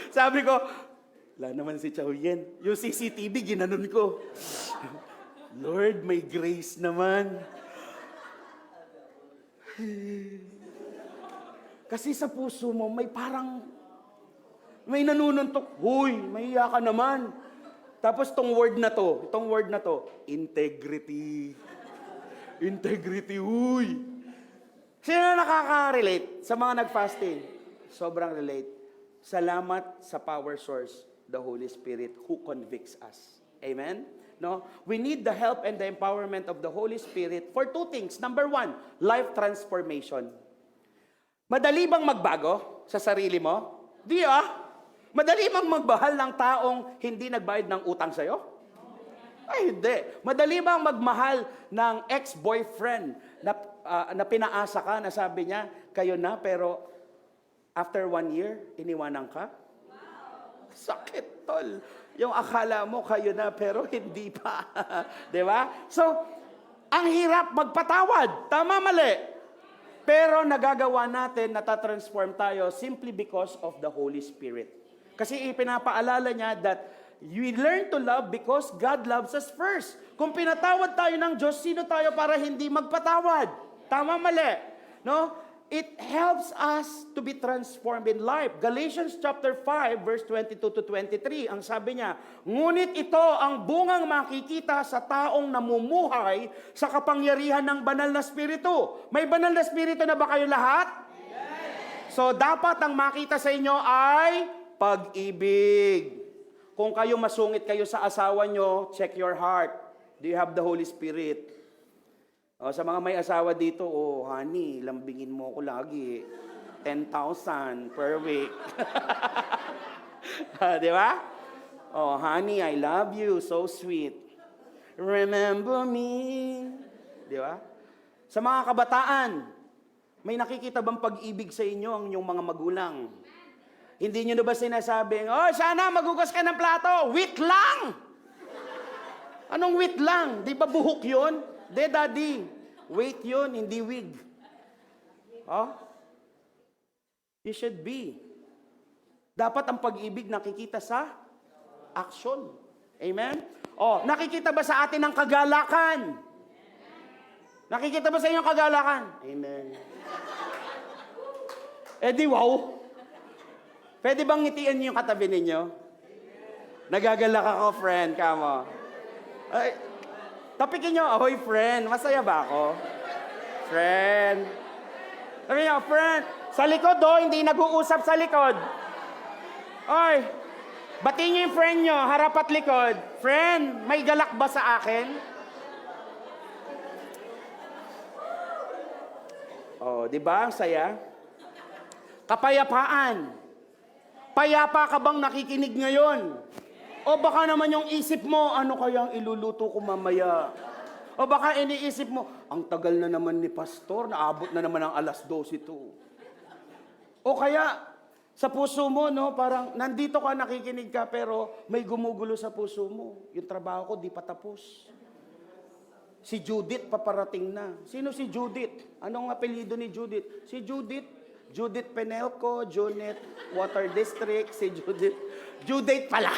Sabi ko, wala naman si Chow Yen. Yung CCTV, ginanon ko. Lord, may grace naman. Kasi sa puso mo, may parang, may nanununtok, huy, mahiya ka naman. Tapos itong word na to, integrity. Integrity, huy. Sino nakaka-relate sa mga nag-fasting? Sobrang relate. Salamat sa power source, the Holy Spirit who convicts us. Amen? No? We need the help and the empowerment of the Holy Spirit for two things. Number one, life transformation. Madali bang magbago sa sarili mo? Di Madali bang magmahal ng taong hindi nagbayad ng utang sa'yo? Ay, hindi. Madali bang magmahal ng ex-boyfriend na pinaasa ka, na sabi niya, kayo na, pero after 1 year, iniwanan ka? Wow. Sakit, tol. Yung akala mo kayo na, pero hindi pa. Di ba? So, ang hirap magpatawad. Tama, mali. Pero nagagawa natin, natatransform tayo simply because of the Holy Spirit. Kasi ipinapaalala niya that we learn to love because God loves us first. Kung pinatawad tayo ng Diyos, sino tayo para hindi magpatawad? Tama, mali. No? It helps us to be transformed in life. Galatians chapter 5, verse 22 to 23, ang sabi niya, ngunit ito ang bungang makikita sa taong namumuhay sa kapangyarihan ng banal na spirito. May banal na spirito na ba kayo lahat? Yes. So, dapat ang makita sa inyo ay pag-ibig. Kung kayo masungit kayo sa asawa nyo, check your heart. Do you have the Holy Spirit? Sa mga may asawa dito, honey, lambingin mo ko lagi. 10,000 per week. Di ba? Honey, I love you. So sweet. Remember me. Di ba? Sa mga kabataan, may nakikita bang pag-ibig sa inyo ang inyong mga magulang? Hindi nyo na ba sinasabing, sana magugas ka ng plato, wait lang! Anong wait lang? Di ba buhok yun? De, daddy, wait yun, hindi wig. You should be. Dapat ang pag-ibig nakikita sa action. Amen? O, nakikita ba sa atin ang kagalakan? Nakikita ba sa inyo ang kagalakan? Amen. Eh di wow. Pwede bang ngitian niyo yung katabi ninyo? Nagagalak ako, friend. Kamo. Ay, tapikin niyo, ahoy, friend. Masaya ba ako? Friend. Sabi niyo, friend. Sa likod, hindi nag-uusap sa likod. Oy, batiin niyo yung friend niyo, harap at likod. Friend, may galak ba sa akin? Oh, di ba? Ang saya. Kapayapaan. Payapa ka bang nakikinig ngayon? O baka naman yung isip mo, ano kayang iluluto ko mamaya? O baka iniisip mo, ang tagal na naman ni pastor, naabot na naman ang 12:00 ito. O kaya, sa puso mo, no, parang nandito ka, nakikinig ka, pero may gumugulo sa puso mo. Yung trabaho ko, di pa tapos. Si Judith, paparating na. Sino si Judith? Anong apelyido ni Judith? Si Judith. Judith Penelco, Judith Water District, si Judith. Judith pala.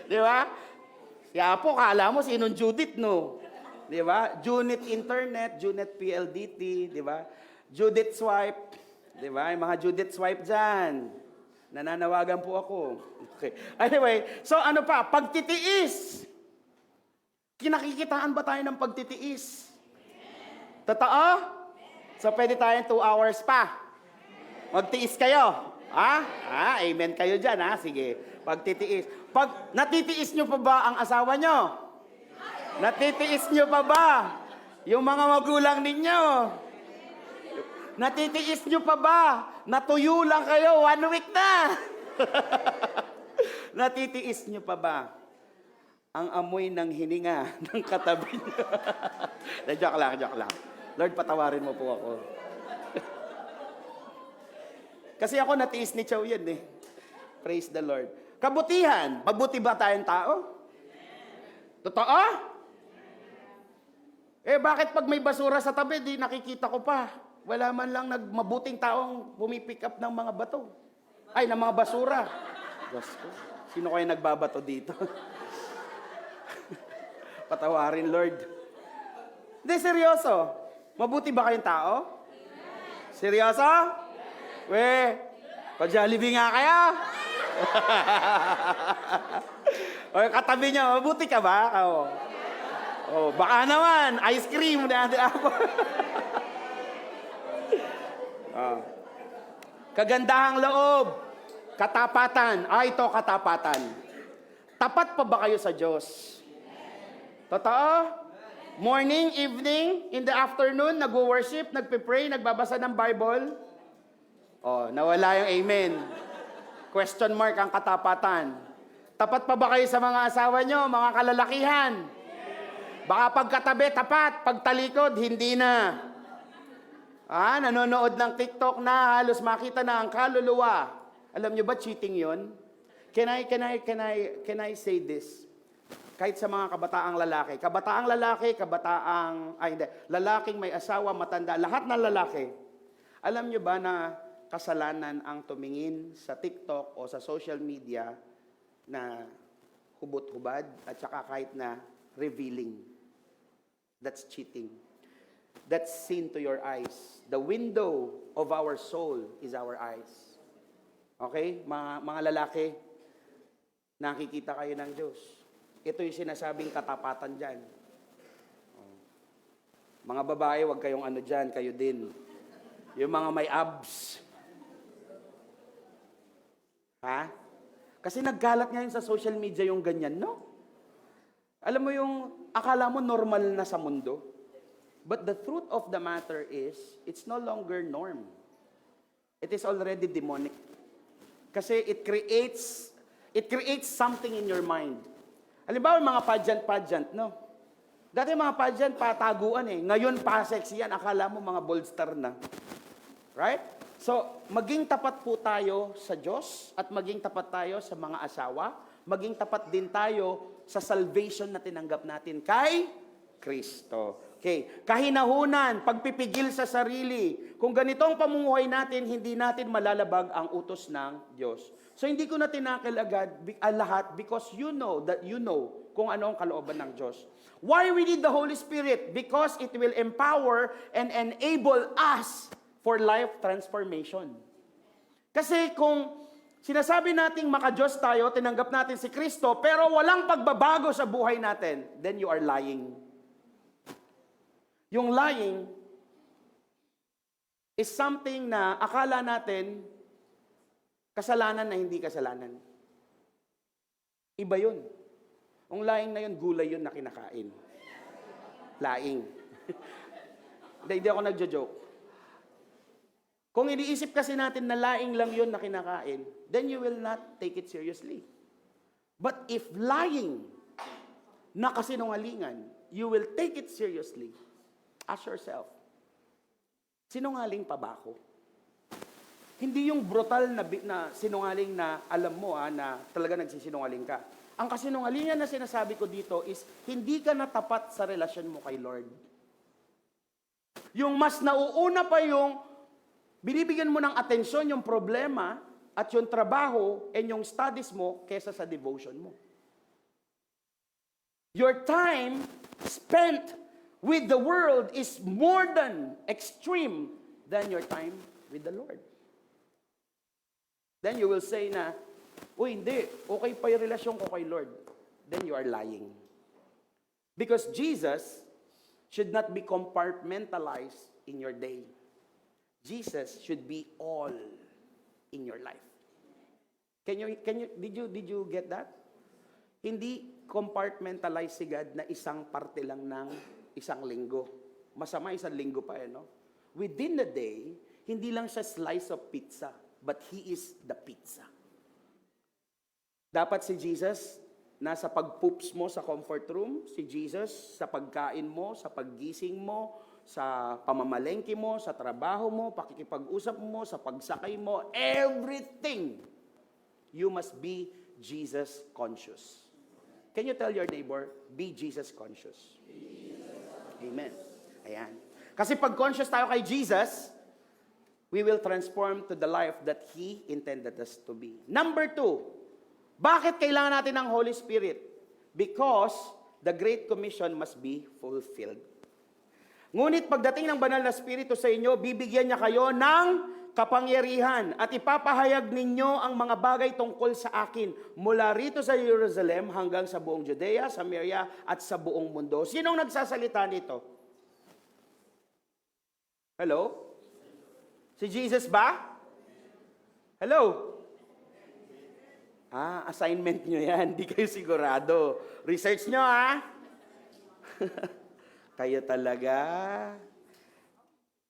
Di ba? Si Apo, kala mo sinong Judith, no? Di ba? Junit Internet, Junit PLDT, di ba? Judith Swipe, di ba? Yung mga Judith Swipe dyan. Nananawagan po ako. Okay. Anyway, so ano pa? Pagtitiis. Kinakikitaan ba tayo ng pagtitiis? Totoo? So, pwede tayong 2 hours pa. Magtiis kayo. Ha? Amen kayo dyan, ha? Sige. Pagtitiis. Pag natitiis nyo pa ba ang asawa nyo? Natitiis nyo pa ba yung mga magulang ninyo? Natitiis nyo pa ba? Natuyo lang kayo, 1 week na. Natitiis nyo pa ba ang amoy ng hininga ng katabi nyo? Joke lang. Lord, patawarin mo po ako. Kasi ako natiis ni Chow yan eh. Praise the Lord. Kabutihan. Mabuti ba tayong tao? Totoo? Eh bakit pag may basura sa tabi, di nakikita ko pa? Wala man lang mabuting taong pumipick up ng mga bato. Ay, ng mga basura. Diyos ko. Sino kayo nagbabato dito? Patawarin, Lord. Hindi, seryoso. Mabuti ba kayong tao? Seryoso? We, pa-Jollibee nga kaya? O, katabi niya, mabuti ka ba? Oh, baka naman, ice cream. Kagandahang loob. Katapatan. Ito katapatan. Tapat pa ba kayo sa Diyos? Totoo? Morning, evening, in the afternoon, nag-worship, nagpe-pray, nagbabasa ng Bible. Oh, nawala yung amen. Question mark ang katapatan. Tapat pa ba kayo sa mga asawa nyo, mga kalalakihan? Baka pagkatabi, tapat. Pagtalikod, hindi na. Nanonood ng TikTok na, halos makita na ang kaluluwa. Alam nyo ba, cheating yon? Can I say this? Kahit sa mga lalaking may asawa, matanda, lahat ng lalaki, alam nyo ba na kasalanan ang tumingin sa TikTok o sa social media na hubot-hubad at saka kahit na revealing. That's cheating. That's sin to your eyes. The window of our soul is our eyes. Okay? Mga lalaki, nakikita kayo ng Diyos. Ito yung sinasabing katapatan dyan. Mga babae, wag kayong ano dyan, kayo din. Yung mga may abs. Ha? Kasi nagkalat ngayon sa social media yung ganyan, no? Alam mo yung, akala mo normal na sa mundo. But the truth of the matter is, it's no longer norm. It is already demonic. Kasi it creates something in your mind. Halimbawa, mga pageant, no? Dati mga pageant, pataguan eh. Ngayon, pa-sexy yan. Akala mo mga bold star na. Right? So, maging tapat po tayo sa Diyos at maging tapat tayo sa mga asawa. Maging tapat din tayo sa salvation na tinanggap natin kay Kristo. Okay, kahinahunan, pagpipigil sa sarili. Kung ganito ang pamumuhay natin, hindi natin malalabag ang utos ng Diyos. So hindi ko na tinakil agad lahat because you know kung ano ang kalooban ng Diyos. Why we need the Holy Spirit? Because it will empower and enable us for life transformation. Kasi kung sinasabi nating maka-Diyos tayo, tinanggap natin si Kristo, pero walang pagbabago sa buhay natin, then you are lying. Yung lying is something na akala natin kasalanan na hindi kasalanan. Iba yun. Ang lying na yun, gulay yun na kinakain. Lying. Hindi ako nagjo-joke. Kung iniisip kasi natin na lying lang yun na kinakain, then you will not take it seriously. But if lying na kasinungalingan, you will take it seriously. Ask yourself, sinungaling pa ba ako? Hindi yung brutal na sinungaling na alam mo na talaga nagsisinungaling ka. Ang kasinungalingan na sinasabi ko dito is, hindi ka natapat sa relasyon mo kay Lord. Yung mas nauuna pa yung binibigyan mo ng atensyon yung problema at yung trabaho and yung studies mo kesa sa devotion mo. Your time spent with the world is more than extreme than your time with the Lord. Then you will say na, uy, hindi, okay pa yung relasyon ko kay Lord. Then you are lying. Because Jesus should not be compartmentalized in your day. Jesus should be all in your life. Did you get that? Hindi compartmentalize si God na isang parte lang ng isang linggo. Masama isang linggo pa no? Within the day, hindi lang siya slice of pizza, but He is the pizza. Dapat si Jesus, nasa pag-poops mo sa comfort room, si Jesus sa pagkain mo, sa paggising mo, sa pamamalengke mo, sa trabaho mo, pakikipag-usap mo, sa pagsakay mo, everything, you must be Jesus conscious. Can you tell your neighbor, be Jesus conscious? Amen. Ayan. Kasi pag conscious tayo kay Jesus, we will transform to the life that He intended us to be. Number 2, bakit kailangan natin ng Holy Spirit? Because the Great Commission must be fulfilled. Ngunit pagdating ng banal na Espiritu sa inyo, bibigyan niya kayo ng kapangyarihan at ipapahayag ninyo ang mga bagay tungkol sa akin mula rito sa Jerusalem hanggang sa buong Judea, Samaria at sa buong mundo. Sinong nagsasalita nito? Hello? Si Jesus ba? Hello? Assignment nyo yan. Di kayo sigurado. Research nyo, Kayo talaga.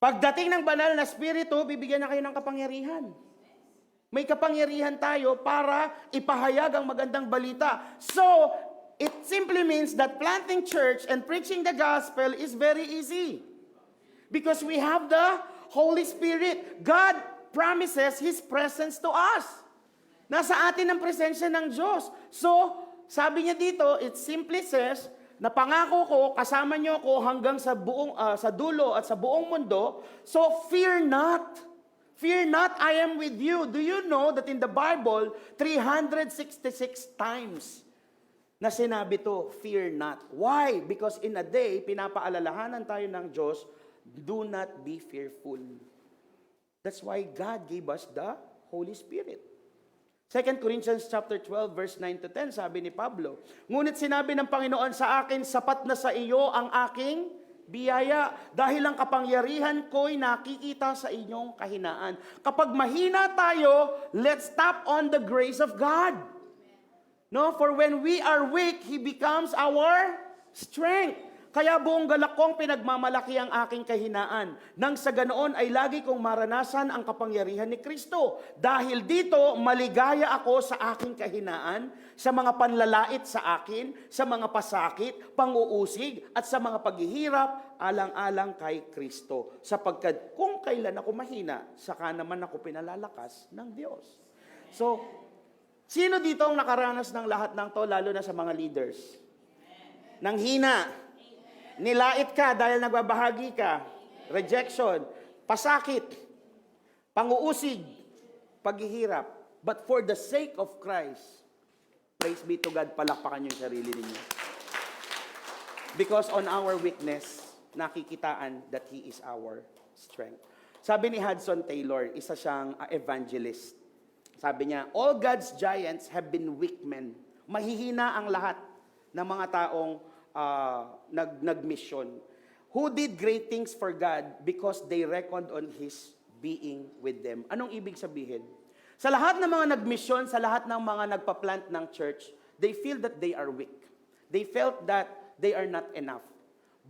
Pagdating ng banal na Espiritu, bibigyan na kayo ng kapangyarihan. May kapangyarihan tayo para ipahayag ang magandang balita. So, it simply means that planting church and preaching the gospel is very easy. Because we have the Holy Spirit. God promises His presence to us. Nasa atin ang presensya ng Diyos. So, sabi niya dito, it simply says, na pangako ko, kasama niyo ako hanggang sa buong sa dulo at sa buong mundo. So fear not. Fear not, I am with you. Do you know that in the Bible, 366 times na sinabi to, fear not. Why? Because in a day, pinapaalalahanan tayo ng Diyos, do not be fearful. That's why God gave us the Holy Spirit. 2 Corinthians chapter 12 verse 9 to 10, sabi ni Pablo, ngunit sinabi ng Panginoon sa akin, sapat na sa iyo ang aking biyaya, dahil ang kapangyarihan ko'y nakikita sa inyong kahinaan. Kapag mahina tayo, let's tap on the grace of God. No, for when we are weak, He becomes our strength. Kaya buong galak kong pinagmamalaki ang aking kahinaan. Nang sa ganoon ay lagi kong maranasan ang kapangyarihan ni Kristo. Dahil dito, maligaya ako sa aking kahinaan, sa mga panlalait sa akin, sa mga pasakit, panguusig, at sa mga paghihirap, alang-alang kay Kristo. Sapagkat kung kailan ako mahina, saka naman ako pinalalakas ng Diyos. So, sino dito ang nakaranas ng lahat ng to, lalo na sa mga leaders? Nang hina, Nilait ka dahil nagbabahagi ka. Rejection. Pasakit. Panguusig. Paghihirap. But for the sake of Christ, praise be to God, palakpakan niyo yung sarili ninyo. Because on our weakness, nakikitaan that He is our strength. Sabi ni Hudson Taylor, isa siyang evangelist. Sabi niya, all God's giants have been weak men. Mahihina ang lahat ng mga taong nag-mission. Who did great things for God because they reckoned on His being with them. Anong ibig sabihin? Sa lahat ng mga nag-mission, sa lahat ng mga nagpa-plant ng church, they feel that they are weak. They felt that they are not enough.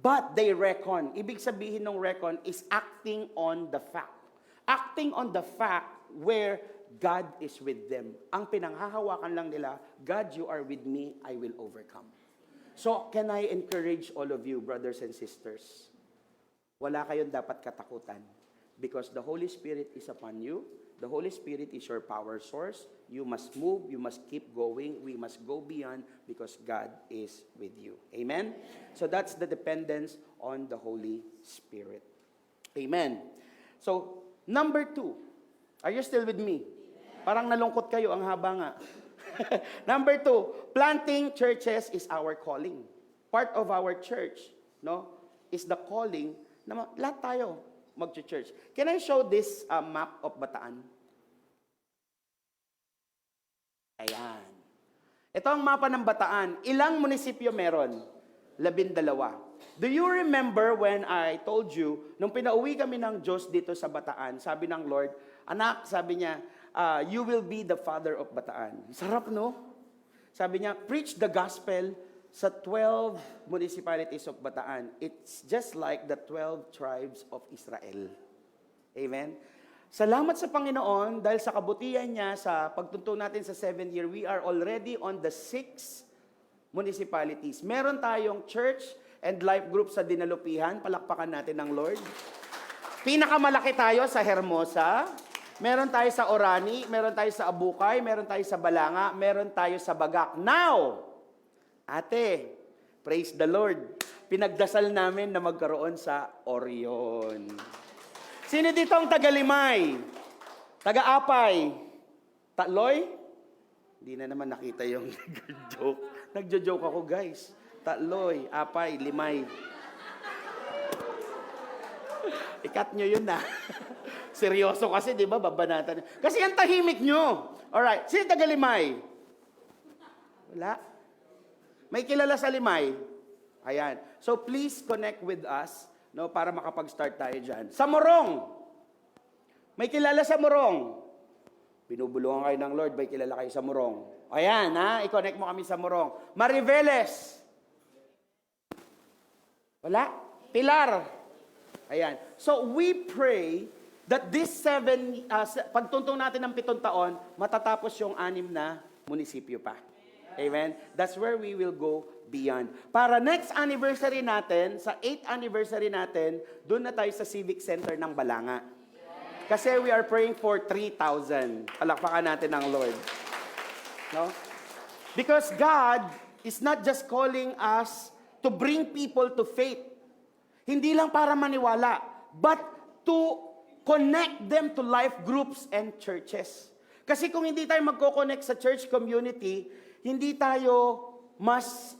But they reckon. Ibig sabihin ng reckon is acting on the fact. Acting on the fact where God is with them. Ang pinanghahawakan lang nila, God, you are with me, I will overcome. So, can I encourage all of you, brothers and sisters? Wala kayong dapat katakutan. Because the Holy Spirit is upon you. The Holy Spirit is your power source. You must move. You must keep going. We must go beyond because God is with you. Amen? So, that's the dependence on the Holy Spirit. Amen. So, number 2. Are you still with me? Parang nalungkot kayo, ang haba nga. Number 2, planting churches is our calling. Part of our church, no, is the calling na lahat tayo mag-church. Can I show this map of Bataan? Ayan. Ito ang mapa ng Bataan. Ilang munisipyo meron? 12. Do you remember when I told you, nung pinauwi kami ng Diyos dito sa Bataan, sabi ng Lord, anak, sabi niya, you will be the father of Bataan. Sarap, no? Sabi niya, preach the gospel sa 12 municipalities of Bataan. It's just like the 12 tribes of Israel. Amen? Salamat sa Panginoon dahil sa kabutihan niya, sa pagtuntun natin sa 7th year, we are already on the 6 municipalities. Meron tayong church and life group sa Dinalupihan. Palakpakan natin ng Lord. Pinakamalaki tayo sa Hermosa. Meron tayo sa Orani, meron tayo sa Abukay, meron tayo sa Balanga, meron tayo sa Bagak. Now, ate, praise the Lord, pinagdasal namin na magkaroon sa Orion. Sino dito ang taga-Limay? Taga-Apay? Taloy? Hindi na naman nakita yung nag-joke. Nagjo-joke ako, guys. Taloy, Apay, Limay. Ikat nyo yun na. Seryoso kasi, di ba? Babanatan. Kasi ang tahimik nyo. Alright, sino taga Limay? Wala. May kilala sa Limay? Ayan. So please connect with us, no, para makapag-start tayo dyan. Sa Morong. May kilala sa Morong. Binubulungan kayo ng Lord, may kilala kayo sa Morong. Ayan, ha? I-connect mo kami sa Morong. Mariveles. Wala. Pilar. Ayan. So we pray that this 7, pagtuntong natin ng 7 taon, matatapos yung 6 na munisipyo pa. Amen? That's where we will go beyond. Para next anniversary natin, sa 8th anniversary natin, doon na tayo sa Civic Center ng Balanga. Kasi we are praying for 3,000. Palakpakan natin ang Lord. No? Because God is not just calling us to bring people to faith. Hindi lang para maniwala, but to connect them to life groups and churches. Kasi kung hindi tayo magko-connect sa church community, hindi tayo mas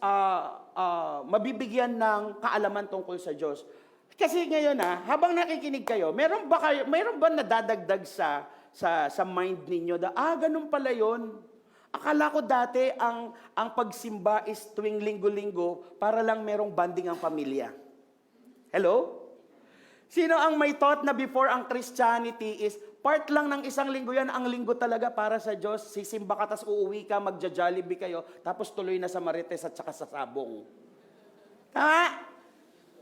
mabibigyan ng kaalaman tungkol sa Diyos. Kasi ngayon habang nakikinig kayo, meron ba nadadagdag sa mind ninyo na, ganun pala yun. Akala ko dati ang pagsimba is tuwing linggo-linggo para lang merong banding ang pamilya. Hello? Sino ang may thought na before ang Christianity is part lang ng isang linggo yan, ang linggo talaga para sa Diyos, sisimba ka, tas uuwi ka, magja-Jollibee kayo, tapos tuloy na sa Marites at saka sa Sabong.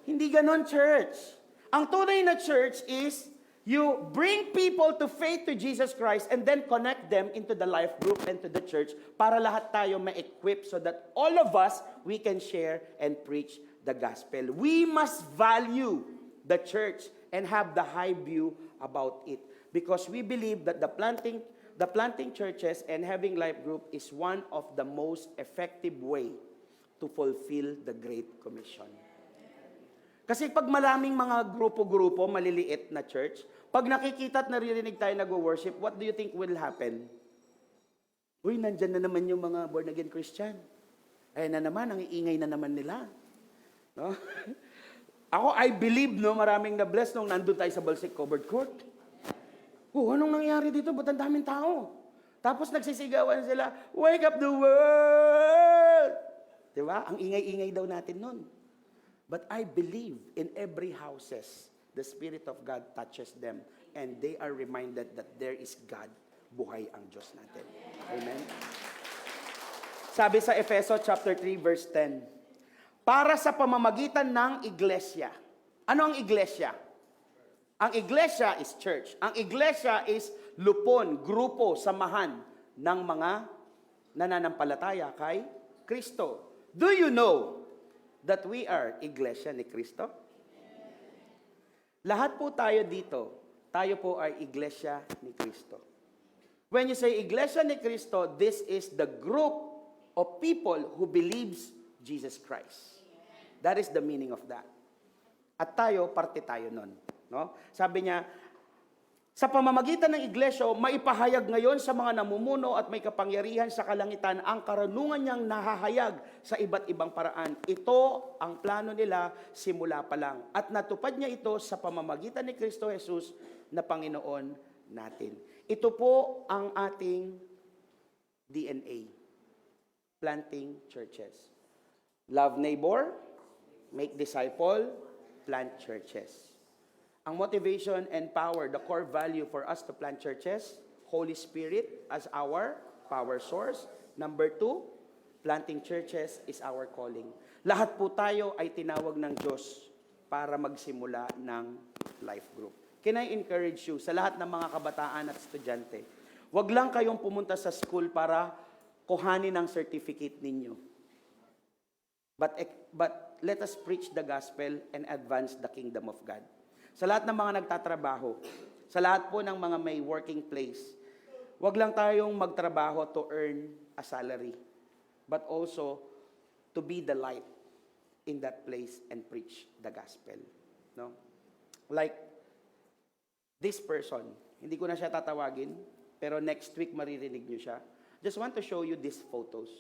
Hindi ganon, church. Ang tunay na church is, you bring people to faith to Jesus Christ and then connect them into the life group and to the church para lahat tayo ma-equip so that all of us, we can share and preach the gospel. We must value the church and have the high view about it. Because we believe that the planting churches and having life group is one of the most effective way to fulfill the Great Commission. Kasi pag maraming mga grupo-grupo, maliliit na church, pag nakikita at naririnig tayo nag-worship, what do you think will happen? Uy, nandyan na naman yung mga born-again Christian. Ayan na naman, ang iingay na naman nila. No? Ako, I believe, no, maraming na-bless nung nandun tayo sa Balsik Covered Court. Anong nangyari dito? Ba't ang daming tao? Tapos nagsisigawan sila, wake up the world! Diba? Ang ingay-ingay daw natin nun. But I believe in every houses, the Spirit of God touches them. And they are reminded that there is God. Buhay ang Diyos natin. Amen? Sabi sa Efeso chapter 3 verse 10, para sa pamamagitan ng iglesia. Ano ang iglesia? Ang iglesia is church. Ang iglesia is lupon, grupo, samahan ng mga nananampalataya kay Kristo. Do you know that we are iglesia ni Kristo? Lahat po tayo dito, tayo po ay iglesia ni Kristo. When you say iglesia ni Kristo, this is the group of people who believes Jesus Christ. That is the meaning of that. At tayo, parte tayo nun. No? Sabi niya, sa pamamagitan ng iglesia, maipahayag ngayon sa mga namumuno at may kapangyarihan sa kalangitan ang karunungan niyang nahahayag sa iba't ibang paraan. Ito ang plano nila simula pa lang. At natupad niya ito sa pamamagitan ni Kristo Jesus na Panginoon natin. Ito po ang ating DNA. Planting churches. Love neighbor, make disciple, plant churches. Ang motivation and power, the core value for us to plant churches, Holy Spirit as our power source. Number 2, planting churches is our calling. Lahat po tayo ay tinawag ng Diyos para magsimula ng life group. Can I encourage you, sa lahat ng mga kabataan at estudyante, wag lang kayong pumunta sa school para kuhanin ang certificate ninyo. But let us preach the gospel and advance the kingdom of God. Sa lahat ng mga nagtatrabaho, sa lahat po ng mga may working place, wag lang tayong magtrabaho to earn a salary, but also to be the light in that place and preach the gospel. No? Like, this person, hindi ko na siya tatawagin, pero next week maririnig niyo siya. Just want to show you these photos.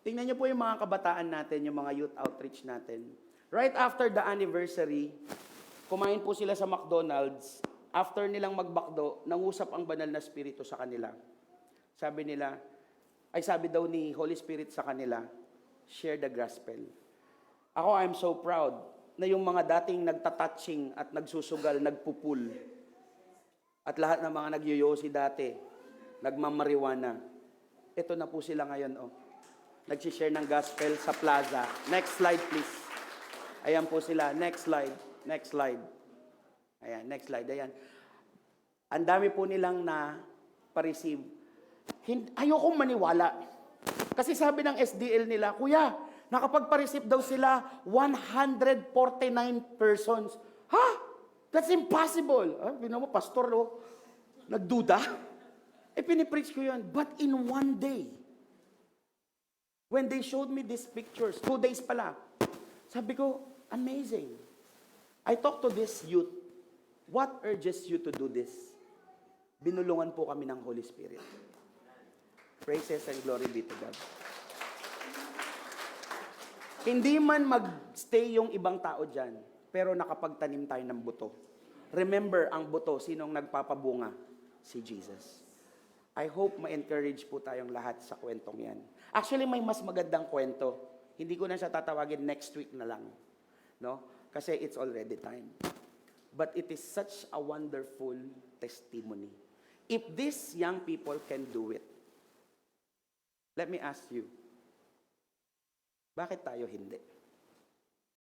Tingnan niyo po yung mga kabataan natin, yung mga youth outreach natin. Right after the anniversary, kumain po sila sa McDonald's. After nilang magbakdo, nangusap ang banal na spirito sa kanila. Sabi daw ni Holy Spirit sa kanila, share the gospel. Ako, I'm so proud na yung mga dating nagtatouching at nagsusugal, nagpupul. At lahat ng mga nagyoyosi dati, nagmamariwana. Ito na po sila ngayon, Nagsishare ng gospel sa plaza. Next slide, please. Ayan po sila. Next slide. Next slide. Ayan, next slide. Ayan. Ang dami po nilang na-receive. Ayokong maniwala. Kasi sabi ng SDL nila, Kuya, nakapagpa-receive daw sila 149 persons. Ha? That's impossible. Mo, pastor, nagduda. Pinipreach ko yun. But in one day, when they showed me these pictures, 2 days pala, sabi ko, amazing. I talked to this youth. What urges you to do this? Binulungan po kami ng Holy Spirit. Praises and glory be to God. Hindi man mag-stay yung ibang tao dyan, pero nakapagtanim tayo ng buto. Remember, ang buto, sinong nagpapabunga? Si Jesus. I hope ma-encourage po tayong lahat sa kwentong yan. Actually, may mas magandang kwento. Hindi ko na siya tatawagin next week na lang. No? Kasi it's already time. But it is such a wonderful testimony. If these young people can do it, let me ask you, bakit tayo hindi?